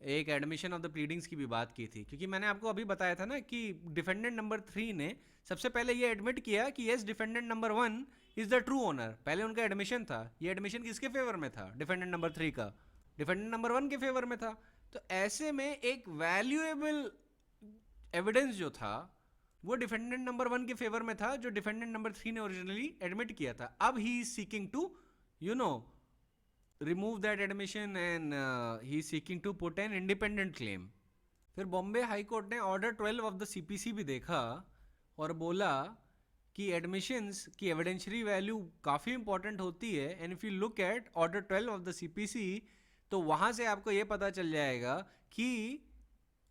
Speaker 1: एक एडमिशन ऑफ द प्लीडिंग्स की भी बात की थी, क्योंकि मैंने आपको अभी बताया था ना कि डिफेंडेंट नंबर 3 ने सबसे पहले ये एडमिट किया कि yes defendant number 1 is the true owner. पहले उनका एडमिशन था, ये एडमिशन किसके फेवर में था? डिफेंडेंट नंबर 3 का, डिफेंडेंट नंबर 1 के फेवर में था। तो ऐसे में एक वैल्यूएबल एविडेंस जो था वो डिफेंडेंट नंबर 1 के फेवर में था, जो डिफेंडेंट नंबर 3 ने ओरिजिनली एडमिट किया था। अब he is seeking to remove that admission and he is seeking to put an independent claim. फिर बॉम्बे हाई कोर्ट ने ऑर्डर 12 ऑफ द सीपीसी भी देखा और बोला कि एडमिशंस की एविडेंशियरी वैल्यू काफ़ी इंपॉर्टेंट होती है, and if you look at order 12 of the CPC तो वहां से आपको यह पता चल जाएगा कि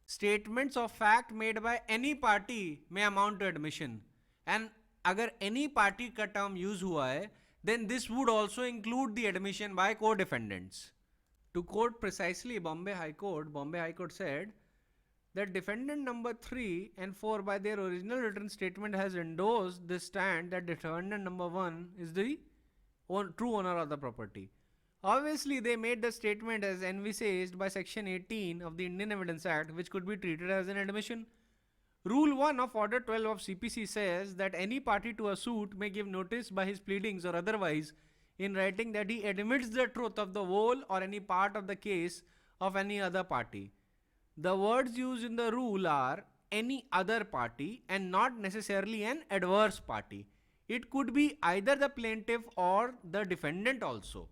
Speaker 1: statements of fact made by any party में अमाउंट टू एडमिशन, एंड अगर एनी पार्टी का टर्म यूज हुआ है then this would also include the admission by co defendants. To quote precisely Bombay high court said that defendant number 3 and 4 by their original written statement has endorsed the stand that defendant number 1 is the true owner of the property. Obviously, they made the statement as envisaged by Section 18 of the Indian Evidence Act, which could be treated as an admission. Rule 1 of Order 12 of CPC says that any party to a suit may give notice by his pleadings or otherwise in writing that he admits the truth of the whole or any part of the case of any other party. The words used in the rule are any other party and not necessarily an adverse party. It could be either the plaintiff or the defendant also.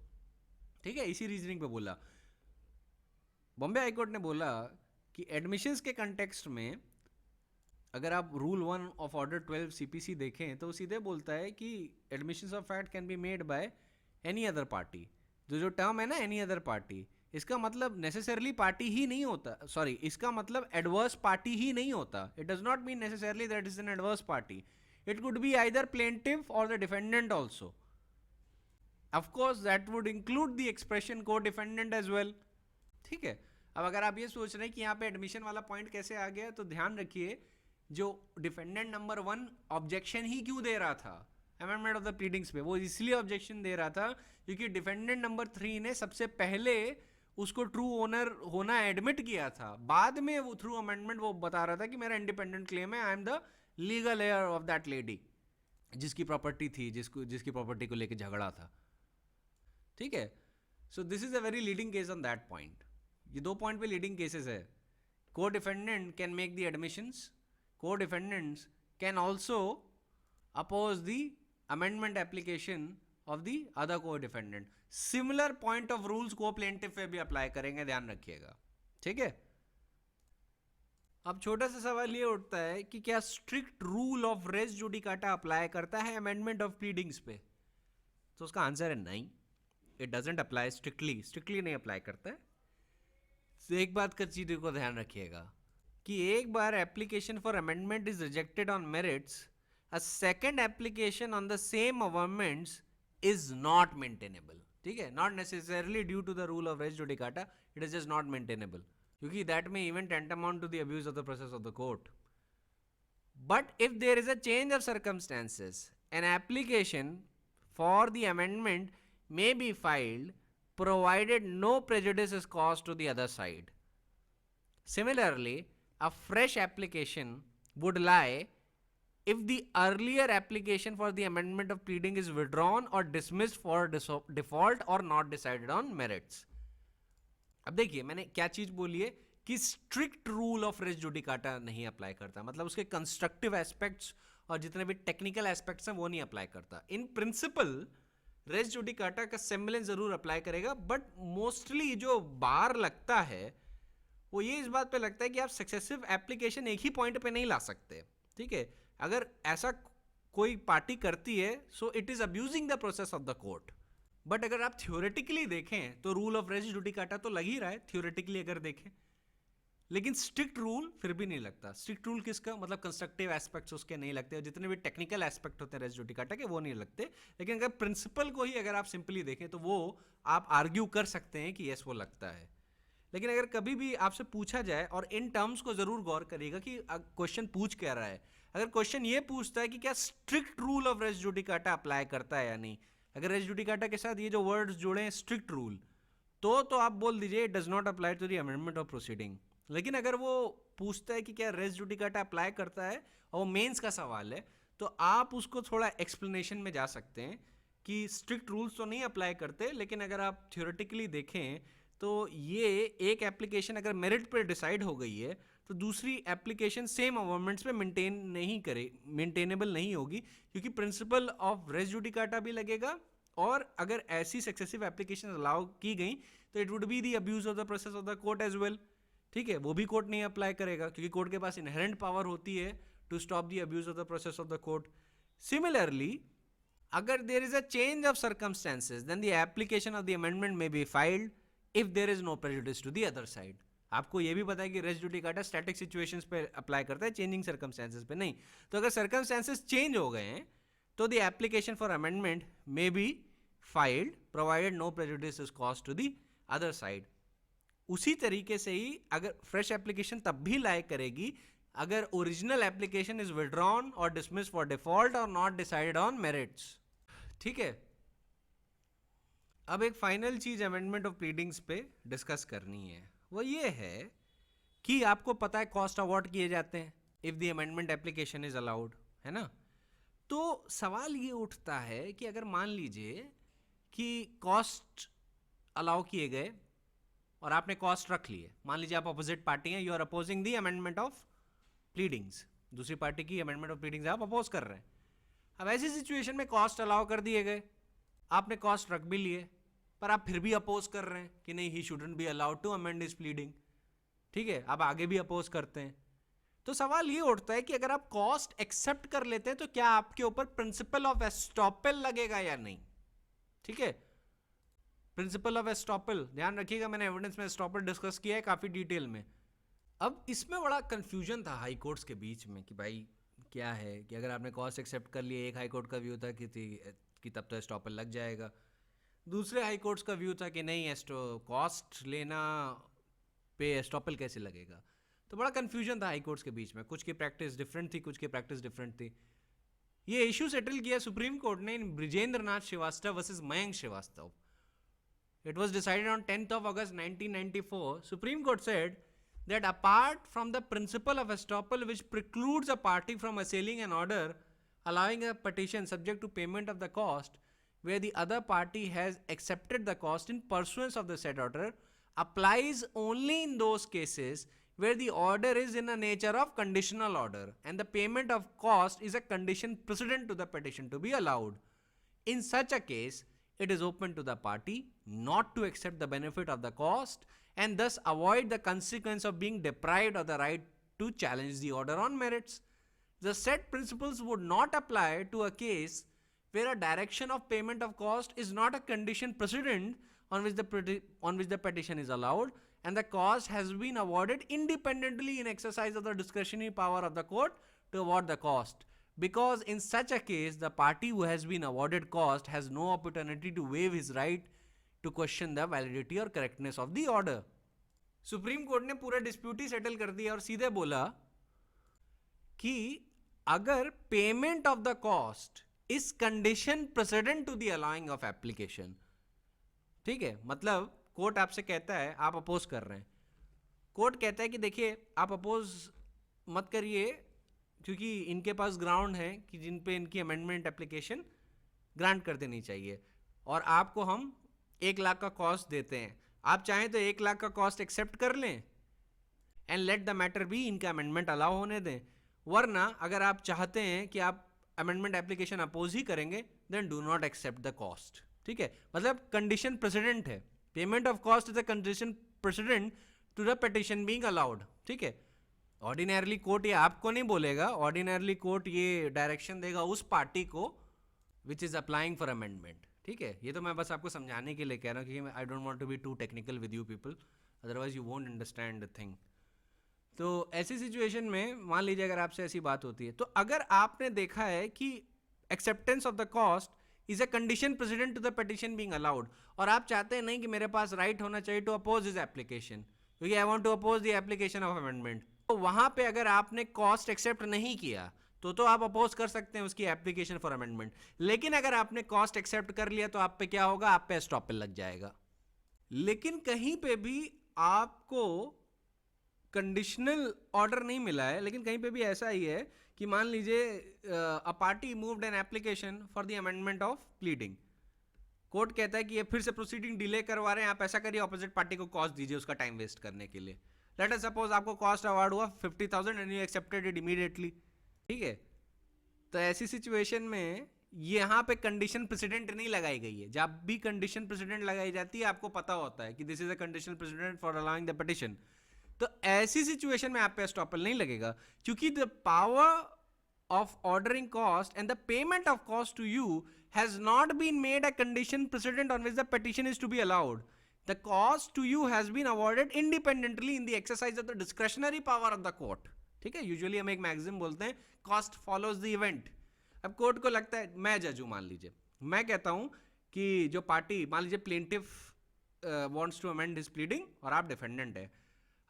Speaker 1: ठीक है, इसी reasoning पे बोला। Bombay high Court ने बोला कि admissions के context में अगर आप रूल 1 ऑफ ऑर्डर 12 सीपीसी देखें तो सीधे बोलता है कि admissions of fact can be made by any other party. जो टर्म है ना एनी अदर पार्टी, इसका मतलब नेसेसरली पार्टी ही नहीं होता, सॉरी, इसका मतलब एडवर्स पार्टी ही नहीं होता। It does not mean necessarily that is an adverse party, it could be either plaintiff or the defendant also. Of course that would include the expression co defendant as well. ठीक है, अब अगर आप ये सोच रहे हैं कि यहाँ पे एडमिशन वाला पॉइंट कैसे आ गया, तो ध्यान रखिए जो डिफेंडेंट नंबर 1 ऑब्जेक्शन ही क्यों दे रहा था अमेंडमेंट ऑफ द प्लीडिंग्स पे, वो इसलिए ऑब्जेक्शन दे रहा था क्योंकि डिफेंडेंट नंबर 3 ने सबसे पहले उसको ट्रू ओनर होना एडमिट किया था। बाद में वो थ्रू अमेंडमेंट वो बता रहा था कि मेरा इंडिपेंडेंट क्लेम है, I am the legal heir of that lady जिसकी प्रॉपर्टी थी, जिसकी प्रॉपर्टी को लेकर झगड़ा था। ठीक है, so this is a very leading case on that point. ये 2 पॉइंट पे लीडिंग केसेस है। Co-defendant can make the admissions, co-defendants can also oppose the amendment application of the other co-defendant. Similar point of rules co-plaintiff पे भी apply करेंगे, ध्यान रखिएगा। ठीक है, अब छोटा सा सवाल ये उठता है कि क्या strict rule of res judicata apply करता है अमेंडमेंट ऑफ प्लीडिंग्स पे? तो उसका आंसर है नहीं, इट डजंट अप्लाई स्ट्रिक्टली नहीं अप्लाई करता है। तो एक बात का चीज को ध्यान रखिएगा कि एक बार application for amendment is rejected on merits, a second application on the same amendments is not maintainable. ठीक है, not necessarily due to the rule of res judicata, it is just not maintainable, क्योंकि that में even tantamount to the abuse of the process of the court. But if there is a change of circumstances, an application for the amendment may be filed provided no prejudice is caused to the other side. Similarly, a fresh application would lie if the earlier application for the amendment of pleading is withdrawn or dismissed for default or not decided on merits. अब देखिए मैंने क्या चीज बोली है कि strict rule of res judicata नहीं apply करता, मतलब उसके कंस्ट्रक्टिव एस्पेक्ट्स और जितने भी टेक्निकल एस्पेक्ट्स हैं वो नहीं अप्लाई करता। इन प्रिंसिपल रेस जुडिकाटा का सेम्बलेंस जरूर अप्लाई करेगा, बट मोस्टली जो बार लगता है वो ये इस बात पे लगता है कि आप सक्सेसिव एप्लीकेशन एक ही पॉइंट पे नहीं ला सकते। ठीक है, अगर ऐसा कोई पार्टी करती है so it is abusing the process of the court. But अगर आप थ्योरेटिकली देखें तो रूल ऑफ रेस जुडिकाटा तो लग ही रहा है थ्योरेटिकली अगर देखें, लेकिन स्ट्रिक्ट रूल फिर भी नहीं लगता। स्ट्रिक्ट रूल किसका मतलब कंस्ट्रक्टिव एस्पेक्ट्स उसके नहीं लगते, और जितने भी टेक्निकल एस्पेक्ट होते हैं रेस जुडिकाटा के वो नहीं लगते। लेकिन अगर प्रिंसिपल को ही अगर आप सिंपली देखें तो वो आप आर्ग्यू कर सकते हैं कि यस वो लगता है। लेकिन अगर कभी भी आपसे पूछा जाए, और इन टर्म्स को जरूर गौर करिएगा कि क्वेश्चन पूछ क्या रहा है। अगर क्वेश्चन ये पूछता है कि क्या strict rule of res judicata apply करता है या नहीं, अगर रेस जुडिकाटा के साथ ये जो वर्ड्स जुड़े हैं स्ट्रिक्ट रूल, तो आप बोल दीजिए it does not apply to the amendment of proceeding. लेकिन अगर वो पूछता है कि क्या रेस जुडिकाटा अप्लाई करता है और वो मेंस का सवाल है, तो आप उसको थोड़ा एक्सप्लेनेशन में जा सकते हैं कि स्ट्रिक्ट रूल्स तो नहीं अप्लाई करते, लेकिन अगर आप थ्योरेटिकली देखें तो ये एक एप्लीकेशन अगर मेरिट पर डिसाइड हो गई है तो दूसरी एप्लीकेशन सेम अमेंडमेंट्स पे मेंटेनेबल नहीं होगी, क्योंकि प्रिंसिपल ऑफ रेस जुडिकाटा भी लगेगा, और अगर ऐसी सक्सेसिव एप्लीकेशन अलाउ की गई तो it would be the abuse of the process of the court as well. ठीक है, वो भी कोर्ट नहीं अप्लाई करेगा क्योंकि कोर्ट के पास इनहेरेंट पावर होती है to stop the abuse of the process of the court. Similarly, अगर there is a change of circumstances then the application of the amendment may be filed if there is no prejudice to the other side. आपको ये भी पता है कि res judicata static situations पे apply करता है, चेंजिंग सर्कमस्टेंसेस पे नहीं। तो अगर सर्कमस्टेंसेस चेंज हो गए हैं तो the application for amendment may be filed provided no prejudice is caused to the other side. उसी तरीके से ही अगर फ्रेश एप्लीकेशन तब भी लायक करेगी अगर ओरिजिनल एप्लीकेशन इज विड्रॉन और डिसमिस फॉर डिफॉल्ट और नॉट डिसाइडेड ऑन मेरिट्स। ठीक है, अब एक फाइनल चीज अमेंडमेंट ऑफ प्लीडिंग्स पे डिस्कस करनी है, वो ये है कि आपको पता है कॉस्ट अवॉर्ड किए जाते हैं if the amendment application is allowed, है ना। तो सवाल ये उठता है कि अगर मान लीजिए कि कॉस्ट अलाउ किए गए और आपने कॉस्ट रख लिए, मान लीजिए आप अपोजिट पार्टी हैं, you are opposing the amendment of pleadings, दूसरी पार्टी की अमेंडमेंट ऑफ प्लीडिंग्स आप अपोज कर रहे हैं। अब ऐसी सिचुएशन में कॉस्ट अलाउ कर दिए गए, आपने कॉस्ट रख भी लिए, पर आप फिर भी अपोज कर रहे हैं कि नहीं, he shouldn't be allowed to amend his pleading, ठीक है, आप आगे भी अपोज करते हैं। तो सवाल ये उठता है कि अगर आप कॉस्ट एक्सेप्ट कर लेते हैं तो क्या आपके ऊपर प्रिंसिपल ऑफ एस्टॉपल लगेगा या नहीं, ठीक है। प्रिंसिपल ऑफ एस्टॉपल ध्यान रखिएगा, मैंने एविडेंस में एस्टॉपल डिस्कस किया है काफी डिटेल में। अब इसमें बड़ा कंफ्यूजन था हाई कोर्ट्स के बीच में कि भाई क्या है कि अगर आपने कॉस्ट एक्सेप्ट कर लिया, एक हाई कोर्ट का व्यू था कि तब तो एस्टॉपल लग जाएगा, दूसरे हाई कोर्ट्स का व्यू था कि नहीं, कॉस्ट लेना पे एस्टॉपल कैसे लगेगा। तो बड़ा कंफ्यूजन था हाई कोर्ट्स के बीच में, कुछ की प्रैक्टिस डिफरेंट थी, कुछ की प्रैक्टिस डिफरेंट थी। ये इशू सेटल किया सुप्रीम कोर्ट ने in Brijendra Nath Srivastava versus Mayank Srivastava. It was decided on 10th of August 1994. Supreme Court said that apart from the principle of estoppel which precludes a party from assailing an order allowing a petition subject to payment of the cost where the other party has accepted the cost in pursuance of the said order applies only in those cases where the order is in a nature of conditional order and the payment of cost is a condition precedent to the petition to be allowed. In such a case, it is open to the party not to accept the benefit of the cost and thus avoid the consequence of being deprived of the right to challenge the order on merits. The said principles would not apply to a case where a direction of payment of cost is not a condition precedent on which the petition is allowed and the cost has been awarded independently in exercise of the discretionary power of the court to award the cost. Because in such a case, the party who has been awarded cost has no opportunity to waive his right to question the validity or correctness of the order. Supreme court ने पूरा dispute ही settle कर दिया और सीधे बोला कि अगर payment of the cost is condition precedent to the allowing of application, ठीक है, मतलब कोर्ट आपसे कहता है, आप अपोज कर रहे हैं, कोर्ट कहता है कि देखिए आप अपोज मत करिए क्योंकि इनके पास ग्राउंड है कि जिन पे इनकी अमेंडमेंट एप्लीकेशन ग्रांट कर देनी चाहिए और आपको हम 1 लाख का कॉस्ट देते हैं, आप चाहें तो 1 लाख का कॉस्ट एक्सेप्ट कर लें and let the matter be, इनका अमेंडमेंट अलाउ होने दें, वरना अगर आप चाहते हैं कि आप अमेंडमेंट एप्लीकेशन अपोज ही करेंगे then do not accept the cost, ठीक है। मतलब कंडीशन प्रेसिडेंट है, payment of cost is a condition precedent to the petition being allowed, ठीक है। ऑर्डिनरली कोर्ट ये आपको नहीं बोलेगा, ऑर्डिनरली कोर्ट ये डायरेक्शन देगा उस पार्टी को which is applying for amendment, ठीक है। ये तो मैं बस आपको समझाने के लिए कह रहा हूँ क्योंकि I don't want to be too technical with you people, otherwise you won't understand the thing. तो ऐसी सिचुएशन में मान लीजिए अगर आपसे ऐसी बात होती है, तो अगर आपने देखा है कि acceptance of the cost is a condition precedent to the petition being allowed और आप चाहते हैं नहीं कि मेरे पास राइट होना चाहिए टू अपोज दिस एप्लीकेशन क्योंकि I want to oppose the application of amendment, तो वहां पे अगर आपने कॉस्ट एक्सेप्ट नहीं किया तो आप अपोज कर सकते हैं उसकी एप्लीकेशन फॉर अमेंडमेंट। लेकिन अगर आपने कॉस्ट एक्सेप्ट कर लिया तो आप पे क्या होगा, आप पे एस्टॉपल लग जाएगा। लेकिन कहीं पे भी आपको कंडीशनल ऑर्डर नहीं मिला है, लेकिन कहीं पे भी ऐसा ही है कि मान लीजिए a party moved N application for the amendment of pleading, court कहता है कि ये फिर से प्रोसीडिंग डिले करवा रहे हैं, आप ऐसा करिए ऑपोजिट पार्टी को कॉस्ट दीजिए उसका टाइम वेस्ट करने के लिए। लेट अस सपोज आपको कॉस्ट अवार्ड हुआ 50,000 and you accepted it immediately, ठीक है। तो ऐसी सिचुएशन में यहाँ पे कंडीशन प्रेसिडेंट नहीं लगाई गई है। जब भी कंडीशन प्रेसिडेंट लगाई जाती है आपको पता होता है कि this is a condition president for allowing the petition, तो ऐसी सिचुएशन में आप पे एस्टॉपल नहीं लगेगा क्योंकि the power of ordering cost and the payment of cost to you has not been made a condition precedent on which the petition is to be allowed. The cost to you has been awarded independently in the exercise of the discretionary power of the court. ठीक है, usually हम एक maxim बोलते हैं cost follows the event. अब court को लगता है, मैं जज हूं, मान लीजिए मैं कहता हूं कि जो पार्टी, मान लीजिए plaintiff wants to amend his pleading और आप डिफेंडेंट है,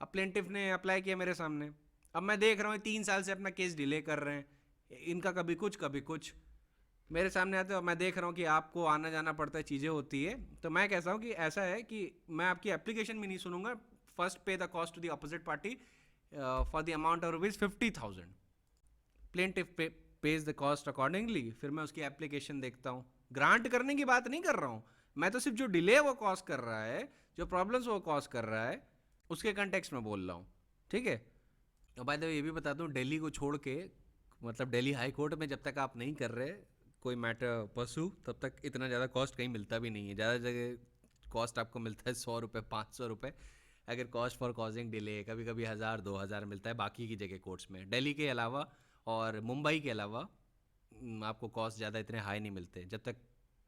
Speaker 1: अब प्लेंटिफ ने अप्लाई किया मेरे सामने, अब मैं देख रहा हूँ 3 साल से अपना केस डिले कर रहे हैं, इनका कभी कुछ मेरे सामने आते हैं और मैं देख रहा हूँ कि आपको आना जाना पड़ता है, चीज़ें होती है, तो मैं कहता हूँ कि ऐसा है कि मैं आपकी एप्लीकेशन भी नहीं सुनूंगा, first pay the cost to the opposite party for the amount of ₹50,000, plaintiff pays the cost accordingly, फिर मैं उसकी एप्लीकेशन देखता हूँ। ग्रांट करने की बात नहीं कर रहा हूँ मैं, तो सिर्फ जो डिले वो कॉज कर रहा है, जो प्रॉब्लम्स वो कॉज कर रहा है उसके कंटेक्स्ट में बोल रहा हूँ, ठीक है। और बाय द वे ये भी बताता हूँ, दिल्ली को छोड़ के, मतलब दिल्ली हाई कोर्ट में जब तक आप नहीं कर रहे कोई मैटर परसू, तब तक इतना ज़्यादा कॉस्ट कहीं मिलता भी नहीं है। ज़्यादा जगह कॉस्ट आपको मिलता है 100 रुपये 500 रुपये, अगर कॉस्ट फॉर कॉजिंग डिले कभी कभी 1000 2000 मिलता है बाकी की जगह कोर्ट्स में। दिल्ली के अलावा और मुंबई के अलावा आपको कॉस्ट ज़्यादा इतने हाई नहीं मिलते जब तक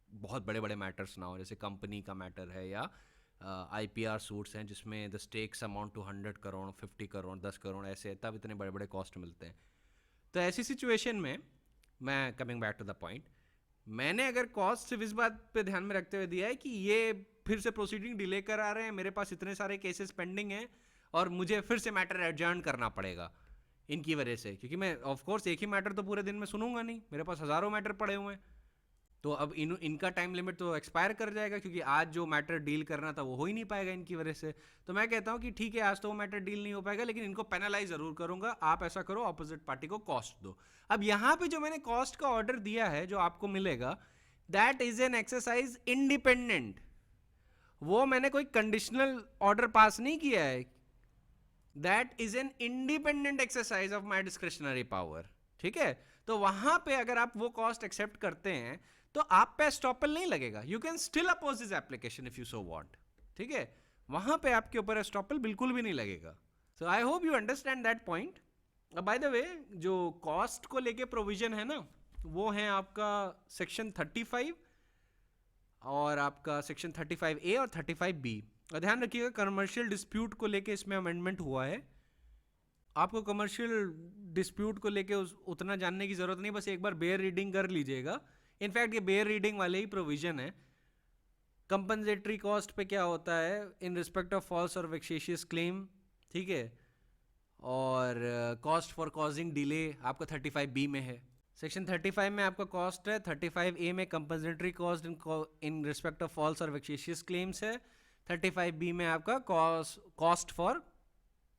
Speaker 1: बहुत बड़े बड़े मैटर्स ना हो, जैसे कंपनी का मैटर है या IPR सूट्स हैं जिसमें the stakes amount to 100 crore 50 crore 10 crore ऐसे, तब इतने बड़े बड़े कॉस्ट मिलते हैं। तो ऐसी सिचुएशन में मैं coming back to the point, मैंने अगर कॉस्ट सिर्फ इस बात पे ध्यान में रखते हुए दिया है कि ये फिर से प्रोसीडिंग डिले करा रहे हैं, मेरे पास इतने सारे केसेस पेंडिंग हैं और मुझे फिर से मैटर एडजर्न करना पड़ेगा इनकी वजह से, क्योंकि मैं ऑफ कोर्स एक ही मैटर तो पूरे दिन में सुनूंगा नहीं, मेरे पास हज़ारों मैटर पड़े हुए हैं। तो अब इनका टाइम लिमिट तो एक्सपायर कर जाएगा, क्योंकि आज जो मैटर डील करना था वो हो ही नहीं पाएगा इनकी वजह से। तो मैं कहता हूँ कि ठीक है, आज तो वो मैटर डील नहीं हो पाएगा, लेकिन इनको पेनलाइज ज़रूर करूँगा। आप ऐसा करो, ऑपोजिट पार्टी को कॉस्ट दो। अब यहाँ पे जो मैंने कॉस्ट का ऑर्डर दिया है जो आपको मिलेगा, that is an exercise independent. वो मैंने कोई कंडीशनल ऑर्डर पास नहीं किया है, that is an independent exercise of my discretionary power. ठीक है, तो वहां पे अगर आप वो कॉस्ट एक्सेप्ट करते हैं तो आप पे स्टॉपल नहीं लगेगा, you can still oppose this application if you so want. ठीक है, वहां पे आपके ऊपर स्टॉपल बिल्कुल भी नहीं लगेगा। So I hope you understand that point. By the way, जो कॉस्ट को लेके प्रोविजन है ना, वो है आपका सेक्शन 35 और आपका सेक्शन 35A और 35B। और ध्यान रखिएगा, कमर्शियल डिस्प्यूट को लेके इसमें अमेंडमेंट हुआ है। आपको कमर्शियल डिस्प्यूट को लेके उतना जानने की ज़रूरत नहीं, बस एक बार बेयर रीडिंग कर लीजिएगा। इनफैक्ट ये बेयर रीडिंग वाले ही प्रोविजन है। कंपनसेटरी कॉस्ट पे क्या होता है इन रिस्पेक्ट ऑफ फॉल्स और वेक्सेशियस क्लेम, ठीक है, और कॉस्ट फॉर कॉजिंग डिले आपका 35B में है। सेक्शन 35 में आपका कॉस्ट है, 35A में compensatory cost in respect of false और वेक्सेशियस क्लेम्स है, 35B में आपका कॉस्ट फॉर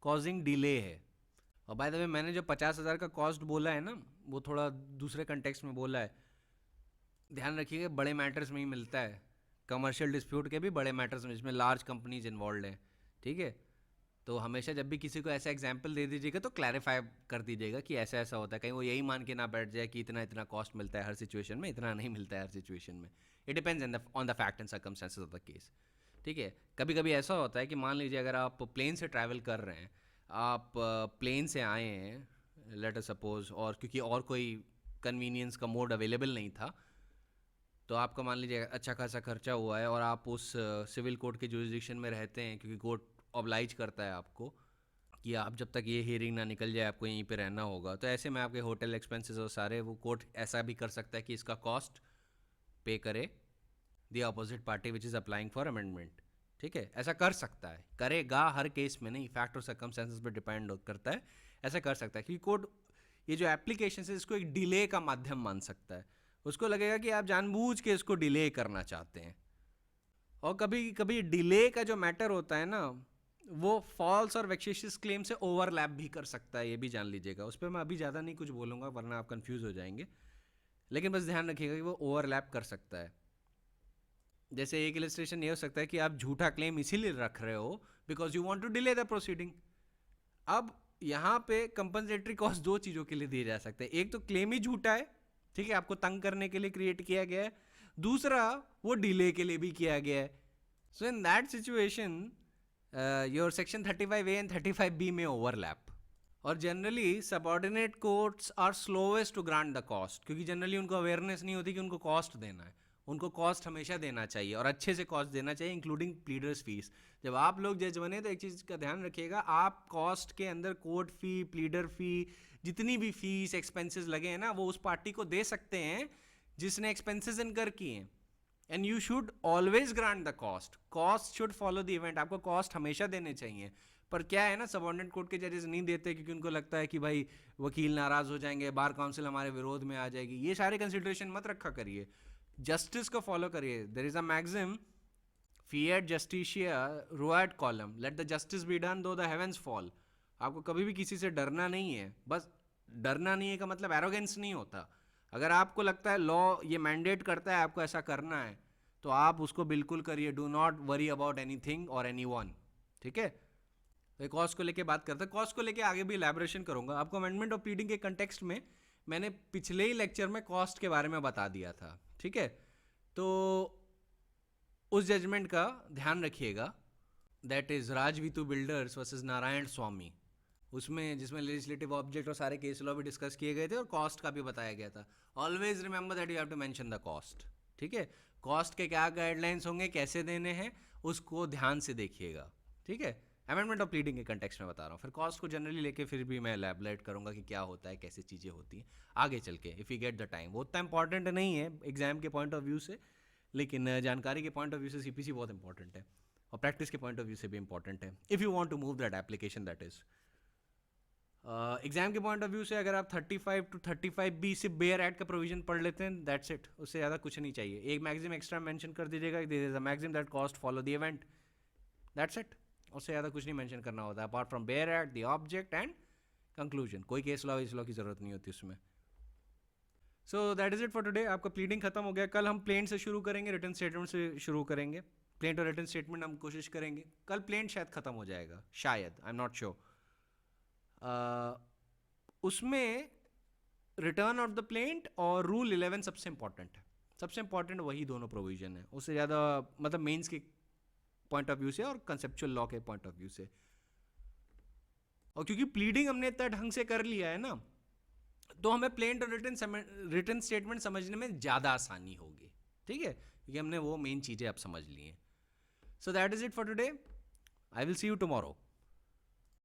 Speaker 1: कॉजिंग डिले है। और बाय द वे, मैंने जो 50,000 का कॉस्ट बोला है ना, वो थोड़ा दूसरे कंटेक्स्ट में बोला है। ध्यान रखिएगा, बड़े मैटर्स में ही मिलता है, कमर्शियल डिस्प्यूट के भी बड़े मैटर्स में जिसमें लार्ज कंपनीज इन्वॉल्व हैं। ठीक है, तो हमेशा जब भी किसी को ऐसा एग्जाम्पल दे दीजिएगा तो क्लैरिफाई कर दीजिएगा कि ऐसा ऐसा होता है, कहीं वो यही मान के ना बैठ जाए कि इतना इतना कॉस्ट मिलता है हर सिचुएशन में, इतना नहीं मिलता है हर सिचुएशन में। It depends on the fact and circumstances of the case. ठीक है, कभी कभी ऐसा होता है कि मान लीजिए अगर आप प्लेन से ट्रैवल कर रहे हैं, आप प्लेन से आए हैं लेट अस सपोज, और क्योंकि और कोई कन्वीनियंस का मोड अवेलेबल नहीं था, तो आपका मान लीजिए अच्छा खासा खर्चा हुआ है और आप उस सिविल कोर्ट के जुरिडिक्शन में रहते हैं, क्योंकि कोर्ट ऑब्लाइज करता है आपको कि आप जब तक ये हियरिंग ना निकल जाए आपको यहीं पे रहना होगा। तो ऐसे में आपके होटल एक्सपेंसेस और सारे वो कोर्ट ऐसा भी कर सकता है कि इसका कॉस्ट पे करे the opposite party which is applying for amendment. ठीक है, ऐसा कर सकता है, करेगा हर केस में नहीं, फैक्ट और सर्कमस्टेंसेस पर डिपेंड करता है, ऐसा कर सकता है। क्योंकि कोर्ट ये जो एप्लीकेशन है इसको एक डिले का माध्यम मान सकता है, उसको लगेगा कि आप जानबूझ के इसको डिले करना चाहते हैं। और कभी कभी डिले का जो मैटर होता है ना, वो फॉल्स और वेक्सेशियस क्लेम से ओवरलैप भी कर सकता है, ये भी जान लीजिएगा। उस पर मैं अभी ज़्यादा नहीं कुछ बोलूँगा वरना आप कंफ्यूज हो जाएंगे, लेकिन बस ध्यान रखिएगा कि वो ओवरलैप कर सकता है। जैसे एक इलस्ट्रेशन ये हो सकता है कि आप झूठा क्लेम इसीलिए रख रहे हो because you want to delay the proceeding. अब यहाँ पे कंपनसेटरी कॉस्ट दो चीज़ों के लिए दिए जा सकते हैं, एक तो क्लेम ही झूठा है, ठीक है, आपको तंग करने के लिए क्रिएट किया गया है, दूसरा वो डिले के लिए भी किया गया है। So in that situation your section 35A and 35B में ओवरलैप। और generally subordinate courts are slowest to grant the cost, क्योंकि जनरली उनको अवेयरनेस नहीं होती कि उनको कॉस्ट देना है। उनको कॉस्ट हमेशा देना चाहिए और अच्छे से कॉस्ट देना चाहिए, इंक्लूडिंग प्लीडर्स फीस। जब आप लोग जज बने तो एक चीज़ का ध्यान रखिएगा, आप कॉस्ट के अंदर कोर्ट फी, प्लीडर फी, जितनी भी फीस एक्सपेंसेस लगे हैं ना, वो उस पार्टी को दे सकते हैं जिसने एक्सपेंसेस इनकर किए हैं। And you should always grant the cost, cost should follow the event, आपको कॉस्ट हमेशा देने चाहिए। पर क्या है ना, सबऑर्डिनेट कोर्ट के जजेस नहीं देते क्योंकि उनको लगता है कि भाई वकील नाराज हो जाएंगे, बार काउंसिल हमारे विरोध में आ जाएगी। ये सारे कंसिडरेशन मत रखा करिए, जस्टिस को फॉलो करिए। There is a maxim, fiat justitia ruat caelum, let the justice be done though the heavens fall. आपको कभी भी किसी से डरना नहीं है, बस डरना नहीं है का मतलब एरोगेंस नहीं होता। अगर आपको लगता है लॉ ये मैंडेट करता है आपको ऐसा करना है, तो आप उसको बिल्कुल करिए, do not worry about anything और एनीवन। ठीक है, तो कॉस्ट को लेके बात करते हैं, कॉस्ट को लेके आगे भी इलैबोरेशन करूंगा। आपको अमेंडमेंट ऑफ प्लीडिंग के कंटेक्स्ट में मैंने पिछले ही लेक्चर में कॉस्ट के बारे में बता दिया था। ठीक है, तो उस जजमेंट का ध्यान रखिएगा, that is Raj Veetu builders versus Narayan Swami, उसमें जिसमें लेजिस्लेटिव ऑब्जेक्ट और सारे केस लॉ भी डिस्कस किए गए थे और कॉस्ट का भी बताया गया था. Always remember that you have to mention the cost. ठीक है, कॉस्ट के क्या गाइडलाइंस होंगे, कैसे देने हैं, उसको ध्यान से देखिएगा. ठीक है, अमेंडमेंट ऑफ प्लीडिंग के कंटेक्स्ट में बता रहा हूँ. फिर कॉस्ट को जनरली लेके फिर भी मैं एलैबोरेट करूंगा कि क्या होता है, कैसे चीज़ें होती हैं आगे चल के, if you get the time. वो उतना इंपॉर्टेंट नहीं है एग्जाम के पॉइंट ऑफ व्यू से, लेकिन जानकारी के पॉइंट ऑफ व्यू से सीपीसी बहुत इंपॉर्टेंट है और प्रैक्टिस के पॉइंट ऑफ व्यू से भी इंपॉर्टेंट है, if you want to move that application. That is exam के पॉइंट ऑफ व्यू से अगर आप 35 to 35B सिर्फ बेयर ऐड का प्रोविजन पढ़ लेते हैं, दैट्स इट. उससे ज़्यादा कुछ नहीं चाहिए. एक मैक्सिम एक्स्ट्रा मेंशन कर दीजिएगा, there is a maxim that cost follow the event, that's it. उससे ज़्यादा कुछ नहीं मेंशन करना होता है apart from bare act, the object and conclusion. कोई केस लॉ की ज़रूरत नहीं होती उसमें. So that is it for today. आपका प्लीडिंग खत्म हो गया. कल हम प्लेंट से शुरू करेंगे, रिटन स्टेटमेंट से शुरू करेंगे. प्लेंट और रिटन स्टेटमेंट हम कोशिश करेंगे. कल प्लेंट शायद खत्म हो जाएगा, शायद, आई एम नॉट श्योर. उसमें रिटर्न ऑफ द प्लेंट और रूल 11 सबसे इंपॉर्टेंट है. सबसे इंपॉर्टेंट वही दोनों प्रोविजन है, उससे ज़्यादा मतलब मेंस के पॉइंट ऑफ व्यू से और कंसेप्चुअल लॉ के पॉइंट ऑफ व्यू से. और क्योंकि प्लीडिंग हमने इतना ढंग से कर लिया है ना, तो हमें प्लेंट और रिटन स्टेटमेंट समझने में ज़्यादा आसानी होगी. ठीक है, क्योंकि हमने वो मेन चीज़ें अब समझ ली हैं. सो that is it for today. I will see you tomorrow.